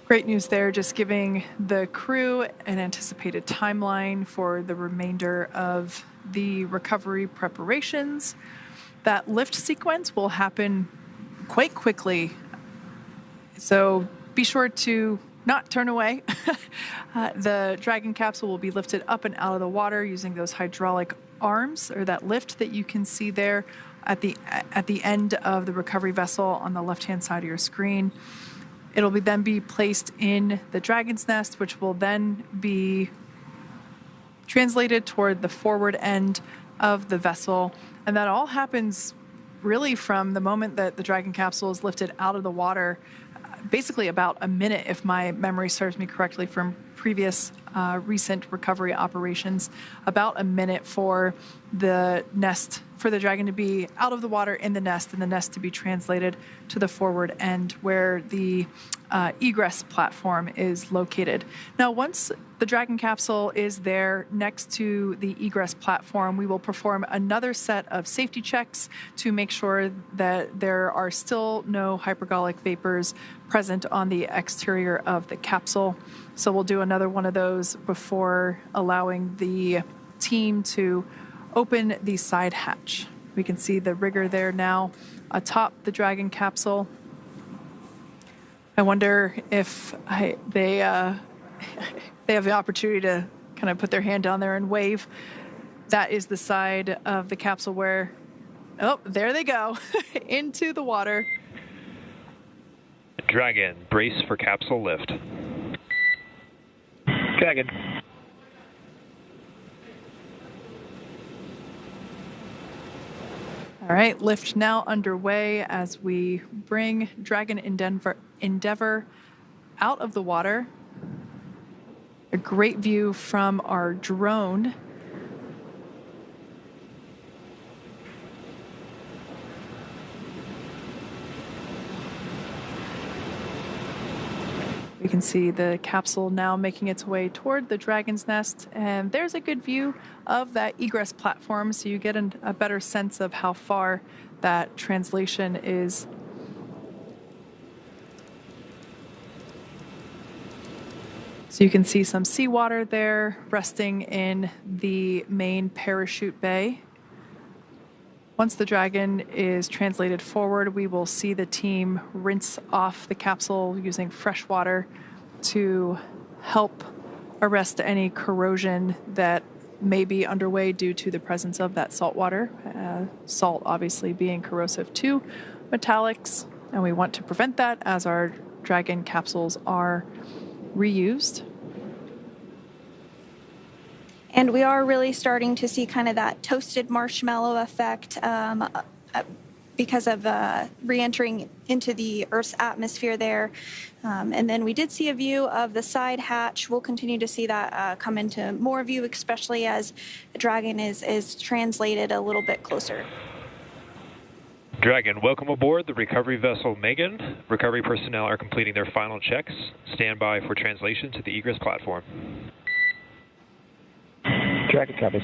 Speaker 4: Great news there, just giving the crew an anticipated timeline for the remainder of the recovery preparations. That lift sequence will happen quite quickly, so be sure to not turn away. The Dragon capsule will be lifted up and out of the water using those hydraulic arms, or that lift that you can see there at the end of the recovery vessel on the left-hand side of your screen. It'll then be placed in the Dragon's nest, which will then be translated toward the forward end of the vessel. And that all happens really from the moment that the Dragon capsule is lifted out of the water, basically about a minute, if my memory serves me correctly from previous recent recovery operations, about a minute for the nest, for the Dragon to be out of the water in the nest, and the nest to be translated to the forward end where the egress platform is located. Now, once the Dragon capsule is there next to the egress platform, we will perform another set of safety checks to make sure that there are still no hypergolic vapors present on the exterior of the capsule. So we'll do another one of those before allowing the team to open the side hatch. We can see the rigger there now atop the Dragon capsule. I wonder if they have the opportunity to kind of put their hand down there and wave. That is the side of the capsule where, oh, there they go, into the water.
Speaker 6: Dragon, brace for capsule lift.
Speaker 7: Dragon.
Speaker 4: All right, lift now underway as we bring Dragon Endeavour out of the water. A great view from our drone. We can see the capsule now making its way toward the Dragon's nest, and there's a good view of that egress platform, so you get a better sense of how far that translation is. So you can see some seawater there resting in the main parachute bay. Once the Dragon is translated forward, we will see the team rinse off the capsule using fresh water to help arrest any corrosion that may be underway due to the presence of that salt water. Salt obviously being corrosive to metallics, and we want to prevent that as our Dragon capsules are reused.
Speaker 5: And we are really starting to see kind of that toasted marshmallow effect because of re-entering into the Earth's atmosphere there. And then we did see a view of the side hatch. We'll continue to see that come into more view, especially as the Dragon is translated a little bit closer.
Speaker 6: Dragon, welcome aboard the recovery vessel Megan. Recovery personnel are completing their final checks. Stand by for translation to the egress platform.
Speaker 7: Dragon copies.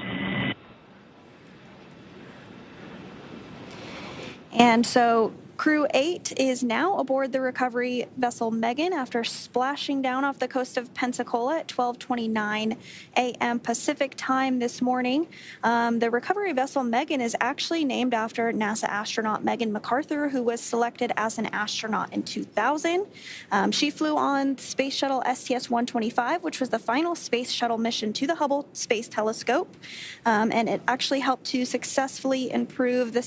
Speaker 5: And so Crew-8 is now aboard the recovery vessel Megan after splashing down off the coast of Pensacola at 12:29 a.m. Pacific time this morning. The recovery vessel Megan is actually named after NASA astronaut Megan McArthur, who was selected as an astronaut in 2000. She flew on Space Shuttle STS-125, which was the final space shuttle mission to the Hubble Space Telescope, and it actually helped to successfully improve the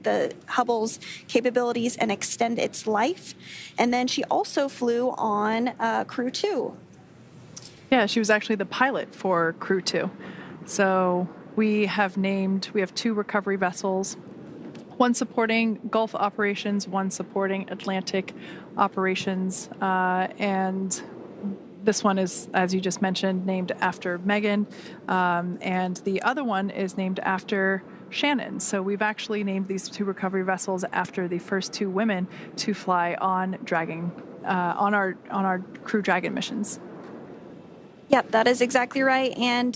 Speaker 5: the Hubble's capabilities and extend its life. And then she also flew on Crew-2.
Speaker 4: Yeah, she was actually the pilot for Crew-2. So we have two recovery vessels, one supporting Gulf operations, one supporting Atlantic operations, and this one is, as you just mentioned, named after Megan, and the other one is named after Shannon. So we've actually named these two recovery vessels after the first two women to fly on Dragon, on our Crew Dragon missions.
Speaker 5: Yep, that is exactly right. And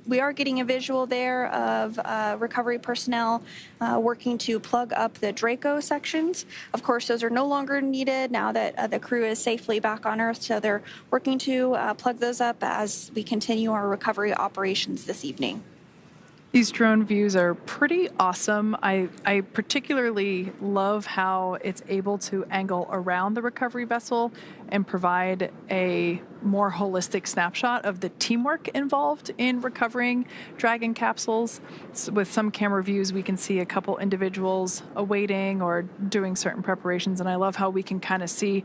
Speaker 5: we are getting a visual there of recovery personnel working to plug up the Draco sections. Of course, those are no longer needed now that the crew is safely back on Earth. So they're working to plug those up as we continue our recovery operations this evening.
Speaker 4: These drone views are pretty awesome. I particularly love how it's able to angle around the recovery vessel and provide a more holistic snapshot of the teamwork involved in recovering Dragon capsules. So with some camera views, we can see a couple individuals awaiting or doing certain preparations, and I love how we can kind of see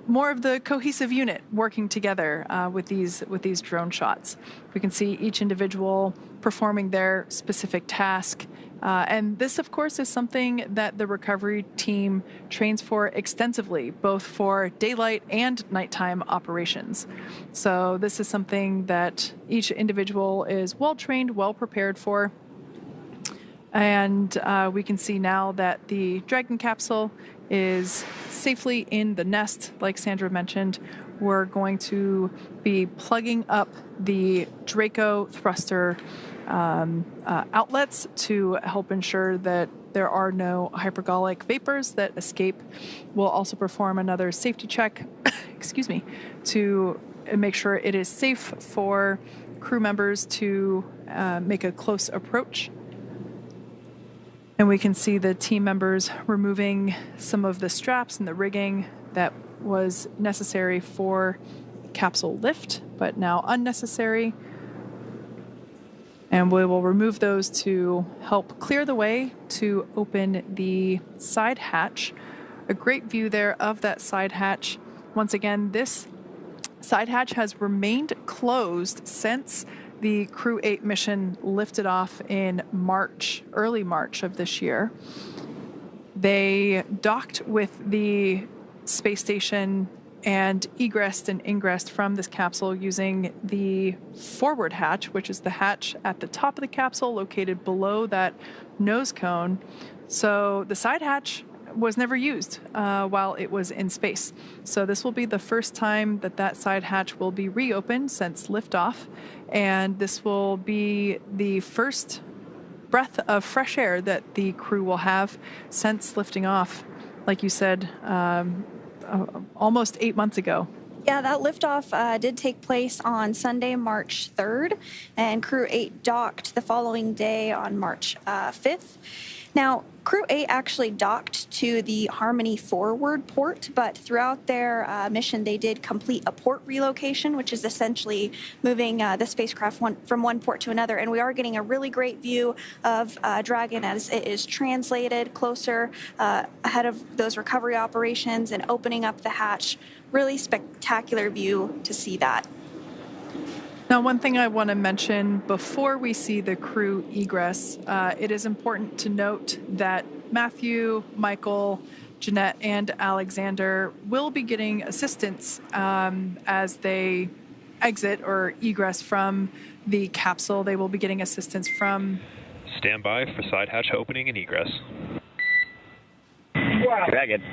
Speaker 4: more of the cohesive unit working together with these drone shots. We can see each individual performing their specific task. And this, of course, is something that the recovery team trains for extensively, both for daylight and nighttime operations. So this is something that each individual is well trained, well prepared for. And we can see now that the Dragon capsule is safely in the nest, like Sandra mentioned. We're going to be plugging up the Draco thruster outlets to help ensure that there are no hypergolic vapors that escape. We'll also perform another safety check, to make sure it is safe for crew members to make a close approach. And we can see the team members removing some of the straps and the rigging that was necessary for capsule lift, but now unnecessary. And we will remove those to help clear the way to open the side hatch. A great view there of that side hatch. Once again, this side hatch has remained closed since the Crew-8 mission lifted off in early March of this year. They docked with the space station and egressed and ingressed from this capsule using the forward hatch, which is the hatch at the top of the capsule located below that nose cone. So the side hatch was never used while it was in space. So this will be the first time that side hatch will be reopened since liftoff, and this will be the first breath of fresh air that the crew will have since lifting off, like you said, almost 8 months ago.
Speaker 5: Yeah, that liftoff did take place on Sunday, March 3rd, and Crew-8 docked the following day on March 5th. Now, Crew-8 actually docked to the Harmony forward port, but throughout their mission, they did complete a port relocation, which is essentially moving the spacecraft from one port to another. And we are getting a really great view of Dragon as it is translated closer ahead of those recovery operations and opening up the hatch. Really spectacular view to see that.
Speaker 4: Now, one thing I want to mention before we see the crew egress, it is important to note that Matthew, Michael, Jeanette, and Alexander will be getting assistance as they exit or egress from the capsule. They will be getting assistance from...
Speaker 6: Stand by for side hatch opening and egress.
Speaker 7: Dragon.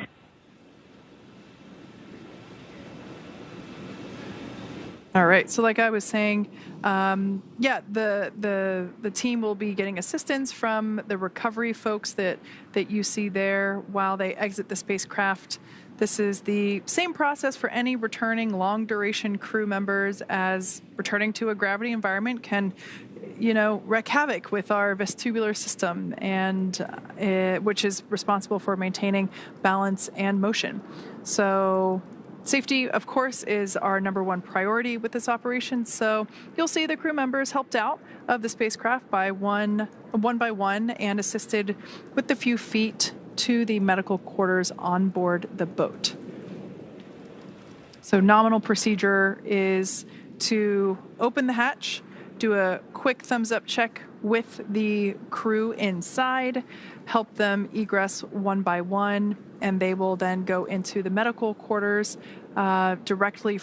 Speaker 4: All right. So like I was saying, the team will be getting assistance from the recovery folks that you see there while they exit the spacecraft. This is the same process for any returning long-duration crew members, as returning to a gravity environment can, wreak havoc with our vestibular system, and which is responsible for maintaining balance and motion. So safety, of course, is our number one priority with this operation. So you'll see the crew members helped out of the spacecraft by one by one and assisted with the few feet to the medical quarters on board the boat. So nominal procedure is to open the hatch, do a quick thumbs up check with the crew inside, help them egress one by one, and they will then go into the medical quarters directly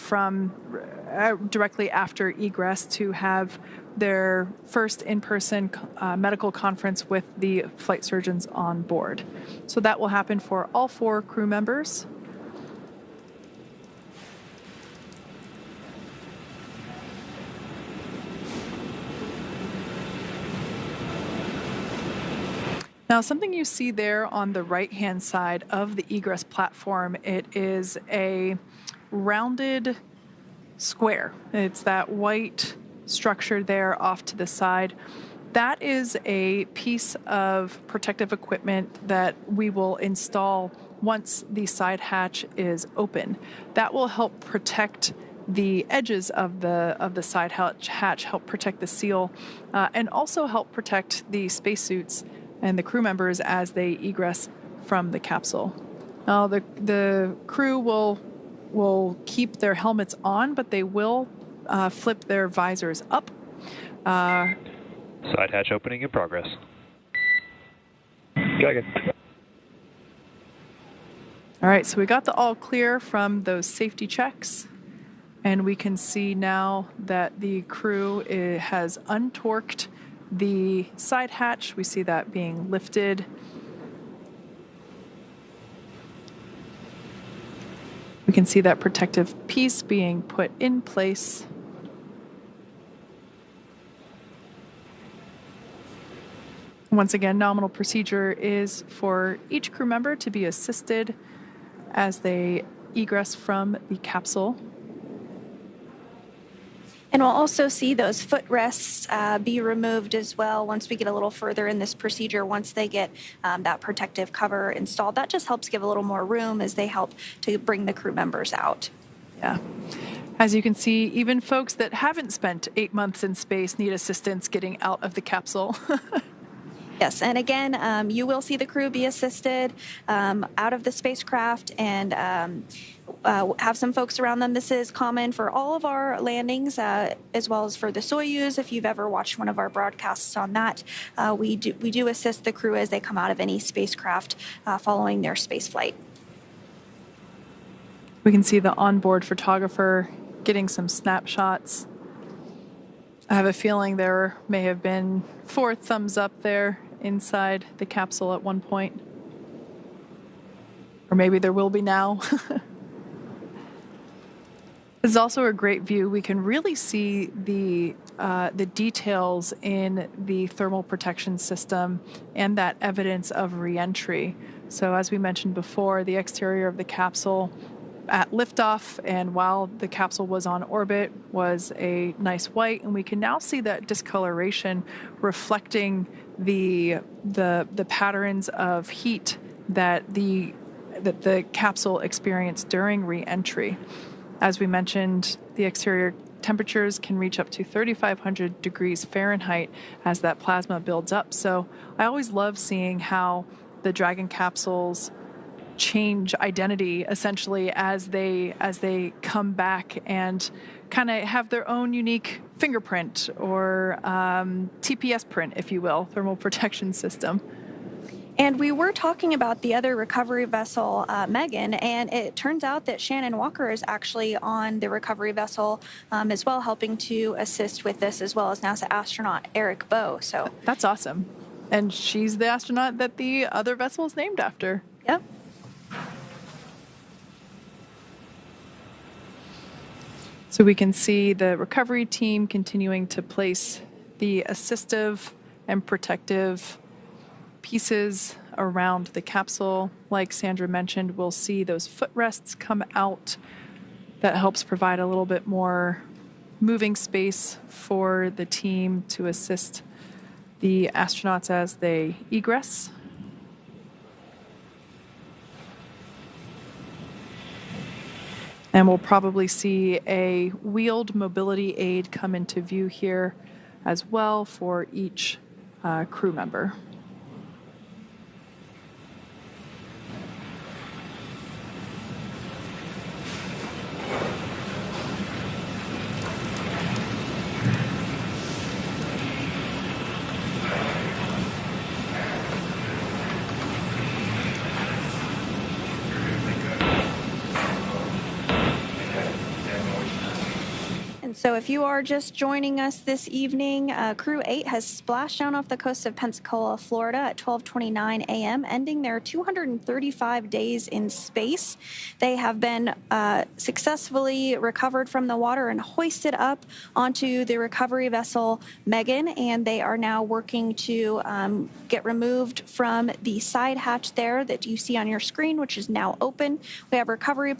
Speaker 4: after egress to have their first in-person medical conference with the flight surgeons on board. So that will happen for all 4 crew members. Now, something you see there on the right-hand side of the egress platform, it is a rounded square. It's that white structure there off to the side. That is a piece of protective equipment that we will install once the side hatch is open. That will help protect the edges of the side hatch, help protect the seal, and also help protect the spacesuits and the crew members as they egress from the capsule. Now, the crew will keep their helmets on, but they will flip their visors up.
Speaker 6: Side hatch opening in progress. Dragon.
Speaker 4: All right, so we got the all clear from those safety checks, and we can see now that the crew has untorqued the side hatch. We see that being lifted. We can see that protective piece being put in place. Once again, nominal procedure is for each crew member to be assisted as they egress from the capsule.
Speaker 5: And we'll also see those footrests be removed as well once we get a little further in this procedure. Once they get that protective cover installed, that just helps give a little more room as they help to bring the crew members out.
Speaker 4: Yeah. As you can see, even folks that haven't spent 8 months in space need assistance getting out of the capsule.
Speaker 5: Yes, and again, you will see the crew be assisted out of the spacecraft and have some folks around them. This is common for all of our landings, as well as for the Soyuz. If you've ever watched one of our broadcasts on that, we do assist the crew as they come out of any spacecraft following their space flight.
Speaker 4: We can see the onboard photographer getting some snapshots. I have a feeling there may have been 4 thumbs up there inside the capsule at one point. Or maybe there will be now. This is also a great view. We can really see the details in the thermal protection system and that evidence of reentry. So as we mentioned before, the exterior of the capsule at liftoff and while the capsule was on orbit was a nice white, and we can now see that discoloration reflecting the patterns of heat that the capsule experienced during re-entry. As we mentioned, the exterior temperatures can reach up to 3,500 degrees Fahrenheit as that plasma builds up. So I always love seeing how the Dragon capsules change identity essentially as they come back and kind of have their own unique fingerprint or TPS print, if you will, thermal protection system.
Speaker 5: And we were talking about the other recovery vessel, Megan, and it turns out that Shannon Walker is actually on the recovery vessel as well, helping to assist with this, as well as NASA astronaut Eric Bowe. So
Speaker 4: that's awesome. And she's the astronaut that the other vessel is named after.
Speaker 5: Yep.
Speaker 4: So we can see the recovery team continuing to place the assistive and protective pieces around the capsule. Like Sandra mentioned, we'll see those footrests come out. That helps provide a little bit more moving space for the team to assist the astronauts as they egress. And we'll probably see a wheeled mobility aid come into view here as well for each crew member.
Speaker 5: So if you are just joining us this evening, Crew-8 has splashed down off the coast of Pensacola, Florida at 12:29 a.m., ending their 235 days in space. They have been successfully recovered from the water and hoisted up onto the recovery vessel Megan, and they are now working to get removed from the side hatch there that you see on your screen, which is now open. We have recovery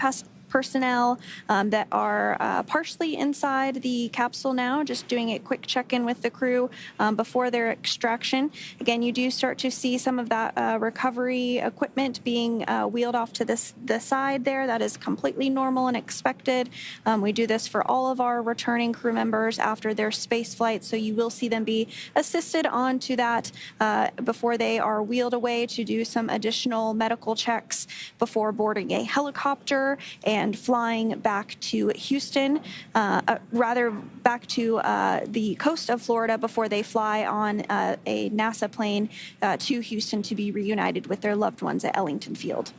Speaker 5: personnel that are partially inside the capsule now, just doing a quick check-in with the crew before their extraction. Again, you do start to see some of that recovery equipment being wheeled off to the side there. That is completely normal and expected. We do this for all of our returning crew members after their space flight, so you will see them be assisted onto that before they are wheeled away to do some additional medical checks before boarding a helicopter and flying back to Houston, back to the coast of Florida before they fly on a NASA plane to Houston to be reunited with their loved ones at Ellington Field.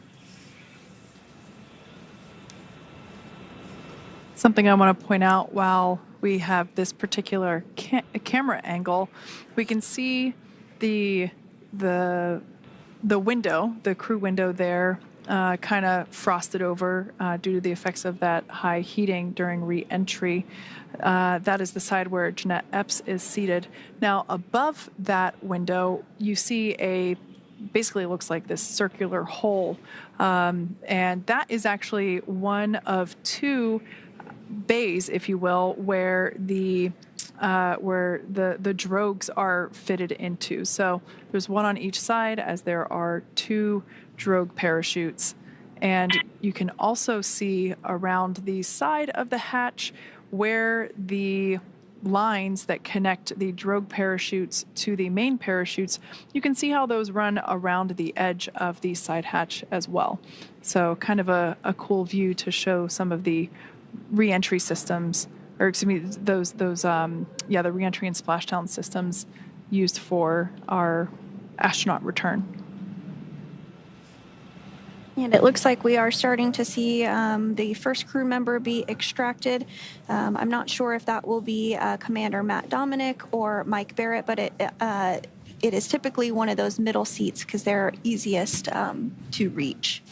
Speaker 4: Something I want to point out while we have this particular camera angle, we can see the window, the crew window there, kind of frosted over due to the effects of that high heating during re-entry. That is the side where Jeanette Epps is seated. Now, above that window, you see basically looks like this circular hole, and that is actually one of two bays, if you will, where the drogues are fitted into. So there's one on each side, as there are two drogue parachutes. And you can also see around the side of the hatch where the lines that connect the drogue parachutes to the main parachutes, you can see how those run around the edge of the side hatch as well. So kind of a cool view to show some of the re-entry systems, or excuse me, the re-entry and splashdown systems used for our astronaut return.
Speaker 5: And it looks like we are starting to see the first crew member be extracted. I'm not sure if that will be Commander Matt Dominick or Mike Barratt, but it is typically one of those middle seats because they're easiest to reach.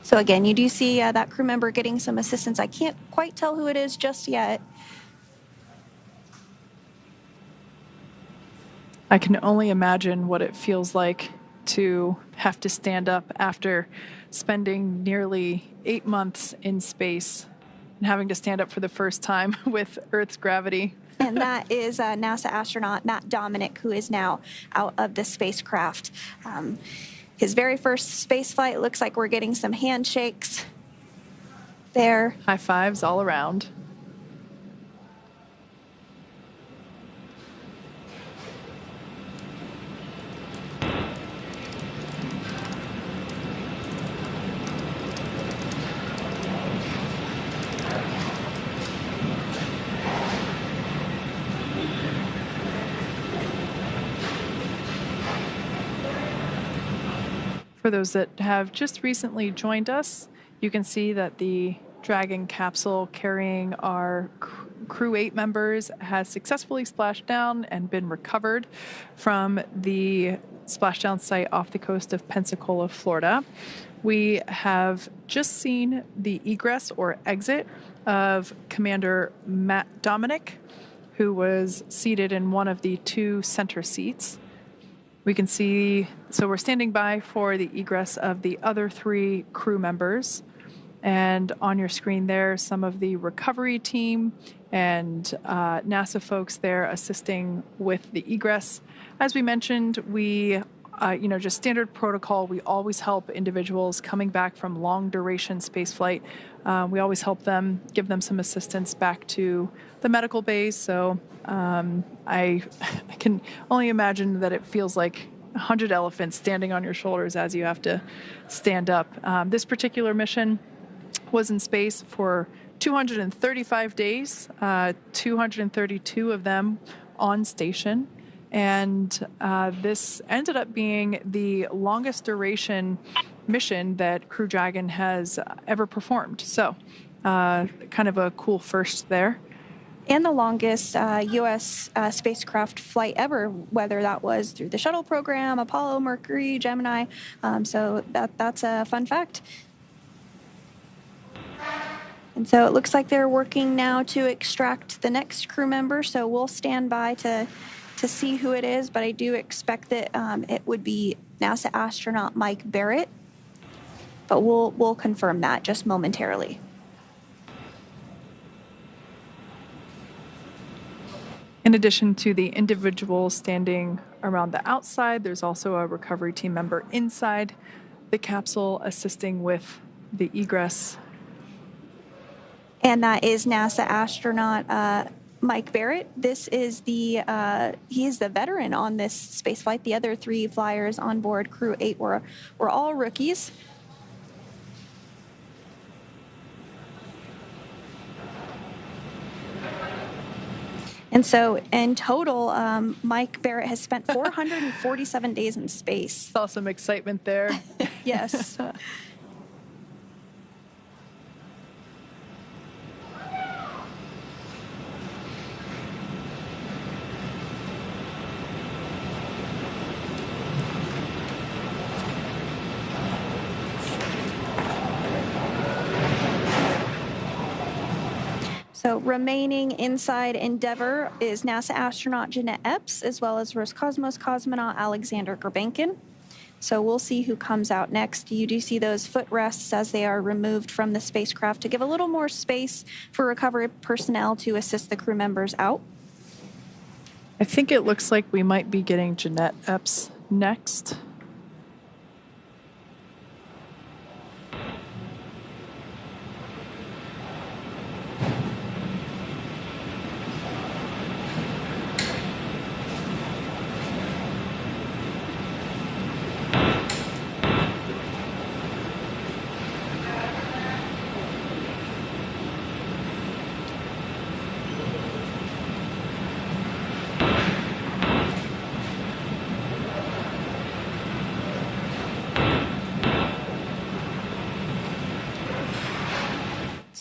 Speaker 5: So again, you do see that crew member getting some assistance. I can't quite tell who it is just yet.
Speaker 4: I can only imagine what it feels like to have to stand up after spending nearly 8 months in space and having to stand up for the first time with Earth's gravity.
Speaker 5: And that is NASA astronaut Matt Dominick, who is now out of the spacecraft. His very first space flight. Looks like we're getting some handshakes there.
Speaker 4: High fives all around. For those that have just recently joined us, you can see that the Dragon capsule carrying our Crew-8 members has successfully splashed down and been recovered from the splashdown site off the coast of Pensacola, Florida. We have just seen the egress or exit of Commander Matt Dominick, who was seated in one of the two center seats. We can see, so we're standing by for the egress of the other three crew members. And on your screen there, some of the recovery team and NASA folks there assisting with the egress. As we mentioned, we, just standard protocol, we always help individuals coming back from long duration spaceflight. We always help them, give them some assistance back to the medical base. So I can only imagine that it feels like 100 elephants standing on your shoulders as you have to stand up. This particular mission was in space for 235 days, 232 of them on station. And this ended up being the longest duration mission that Crew Dragon has ever performed. So kind of a cool first there.
Speaker 5: And the longest U.S. Spacecraft flight ever, whether that was through the shuttle program, Apollo, Mercury, Gemini. So that's a fun fact. And so it looks like they're working now to extract the next crew member. So we'll stand by to to see who it is, but I do expect that it would be NASA astronaut Mike Barratt. But we'll confirm that just momentarily.
Speaker 4: In addition to the individual standing around the outside, there's also a recovery team member inside the capsule assisting with the egress.
Speaker 5: And that is NASA astronaut Mike Barratt. This is he is the veteran on this space flight. The other 3 flyers on board Crew-8 were all rookies. And so in total, Mike Barratt has spent 447 days in space.
Speaker 4: Saw some excitement there.
Speaker 5: Yes. So remaining inside Endeavour is NASA astronaut Jeanette Epps, as well as Roscosmos cosmonaut Alexander Grebenkin. So we'll see who comes out next. You do see those footrests as they are removed from the spacecraft to give a little more space for recovery personnel to assist the crew members out.
Speaker 4: I think it looks like we might be getting Jeanette Epps next.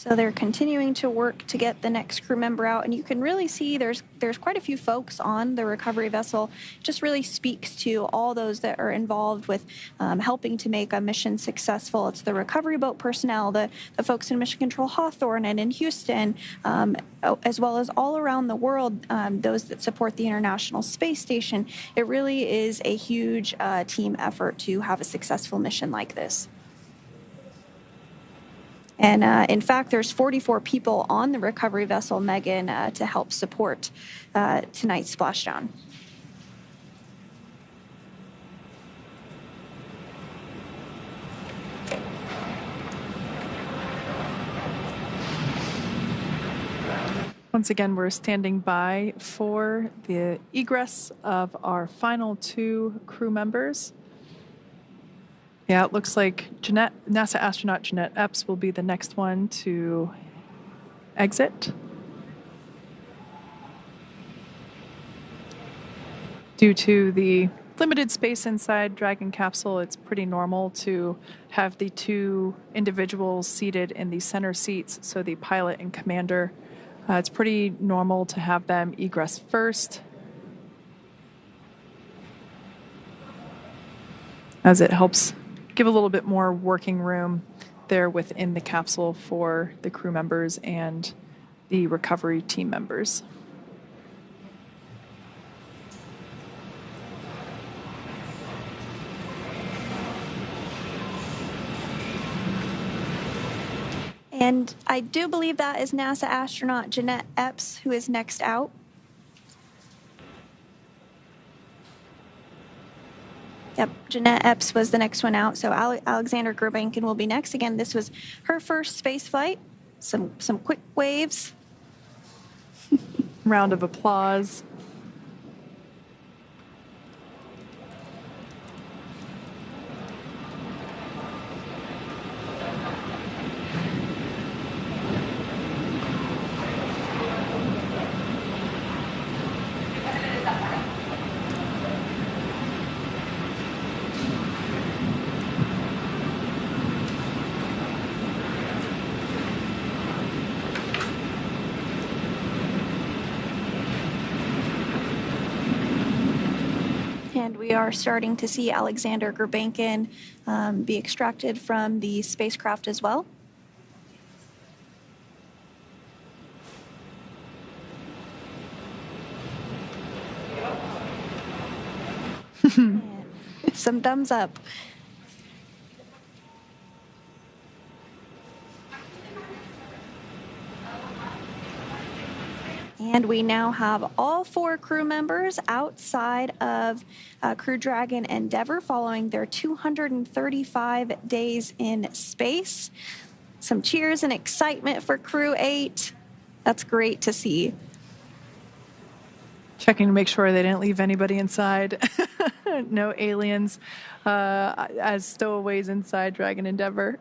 Speaker 5: So they're continuing to work to get the next crew member out, and you can really see there's quite a few folks on the recovery vessel. It just really speaks to all those that are involved with helping to make a mission successful. It's the recovery boat personnel, the folks in Mission Control Hawthorne and in Houston, as well as all around the world, those that support the International Space Station. It really is a huge team effort to have a successful mission like this. And in fact, there's 44 people on the recovery vessel, Megan, to help support tonight's splashdown.
Speaker 4: Once again, we're standing by for the egress of our final 2 crew members. Yeah, it looks like NASA astronaut Jeanette Epps will be the next one to exit. Due to the limited space inside Dragon capsule, it's pretty normal to have the 2 individuals seated in the center seats, so the pilot and commander. It's pretty normal to have them egress first, as it helps give a little bit more working room there within the capsule for the crew members and the recovery team members.
Speaker 5: And I do believe that is NASA astronaut Jeanette Epps who is next out. Yep, Jeanette Epps was the next one out, so Alexander Grebenkin will be next. Again, this was her first space flight. Some quick waves.
Speaker 4: Round of applause.
Speaker 5: And we are starting to see Alexander Grebenkin be extracted from the spacecraft as well. Some thumbs up. And we now have all 4 crew members outside of Crew Dragon Endeavour following their 235 days in space. Some cheers and excitement for Crew-8. That's great to see.
Speaker 4: Checking to make sure they didn't leave anybody inside. No aliens as stowaways inside Dragon Endeavour.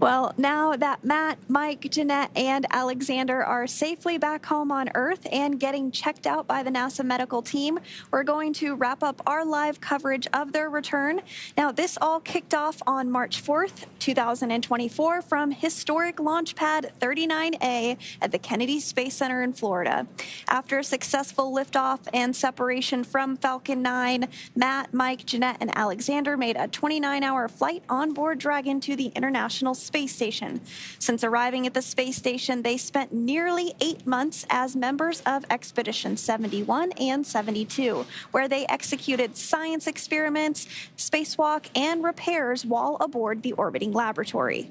Speaker 5: Well, now that Matt, Mike, Jeanette, and Alexander are safely back home on Earth and getting checked out by the NASA medical team, we're going to wrap up our live coverage of their return. Now, this all kicked off on March 4th, 2024 from historic Launch Pad 39A at the Kennedy Space Center in Florida. After a successful liftoff and separation from Falcon 9, Matt, Mike, Jeanette, and Alexander made a 29-hour flight on board Dragon to the International Space Station. Since arriving at the space station, they spent nearly 8 months as members of Expedition 71 and 72, where they executed science experiments, spacewalk, and repairs while aboard the orbiting laboratory.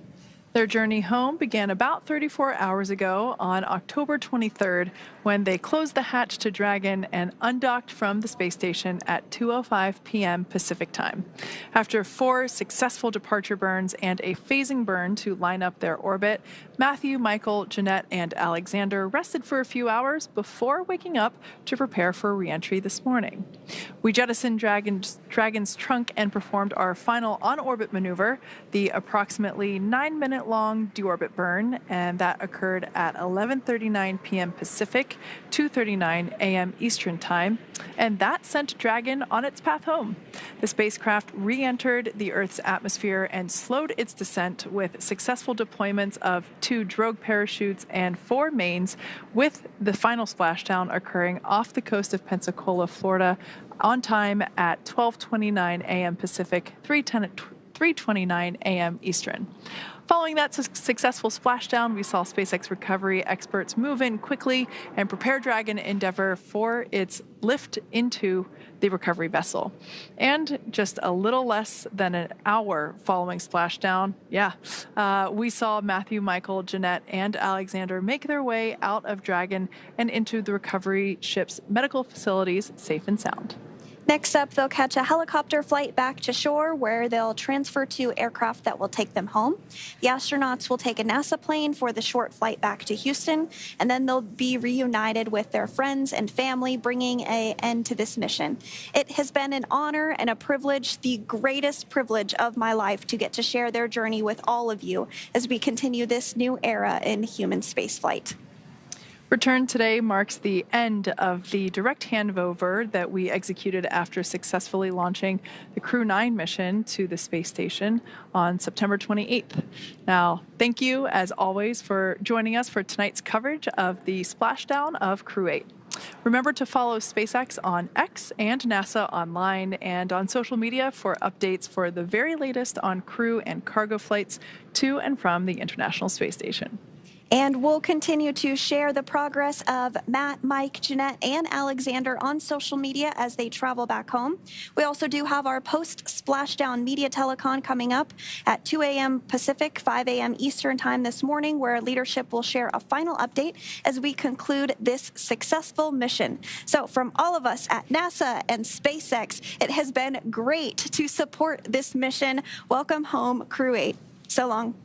Speaker 4: Their journey home began about 34 hours ago on October 23rd when they closed the hatch to Dragon and undocked from the space station at 2:05 p.m. Pacific time. After 4 successful departure burns and a phasing burn to line up their orbit, Matthew, Michael, Jeanette, and Alexander rested for a few hours before waking up to prepare for re-entry this morning. We jettisoned Dragon's trunk and performed our final on-orbit maneuver, the approximately 9-minute-long deorbit burn, and that occurred at 11:39 p.m. Pacific, 2:39 a.m. Eastern Time, and that sent Dragon on its path home. The spacecraft re-entered the Earth's atmosphere and slowed its descent with successful deployments of 2 drogue parachutes and 4 mains, with the final splashdown occurring off the coast of Pensacola, Florida, on time at 12:29 a.m. Pacific, 3:29 a.m. Eastern. Following that successful splashdown, we saw SpaceX recovery experts move in quickly and prepare Dragon Endeavour for its lift into the recovery vessel. And just a little less than an hour following splashdown, we saw Matthew, Michael, Jeanette, and Alexander make their way out of Dragon and into the recovery ship's medical facilities safe and sound.
Speaker 5: Next up, they'll catch a helicopter flight back to shore where they'll transfer to aircraft that will take them home. The astronauts will take a NASA plane for the short flight back to Houston, and then they'll be reunited with their friends and family, bringing an end to this mission. It has been an honor and a privilege, the greatest privilege of my life, to get to share their journey with all of you as we continue this new era in human spaceflight.
Speaker 4: Return today marks the end of the direct handover that we executed after successfully launching the Crew-9 mission to the space station on September 28th. Now, thank you, as always, for joining us for tonight's coverage of the splashdown of Crew-8. Remember to follow SpaceX on X and NASA online and on social media for updates for the very latest on crew and cargo flights to and from the International Space Station.
Speaker 5: And we'll continue to share the progress of Matt, Mike, Jeanette, and Alexander on social media as they travel back home. We also do have our post-splashdown media telecon coming up at 2 a.m. Pacific, 5 a.m. Eastern Time this morning, where leadership will share a final update as we conclude this successful mission. So from all of us at NASA and SpaceX, it has been great to support this mission. Welcome home, Crew-8. So long.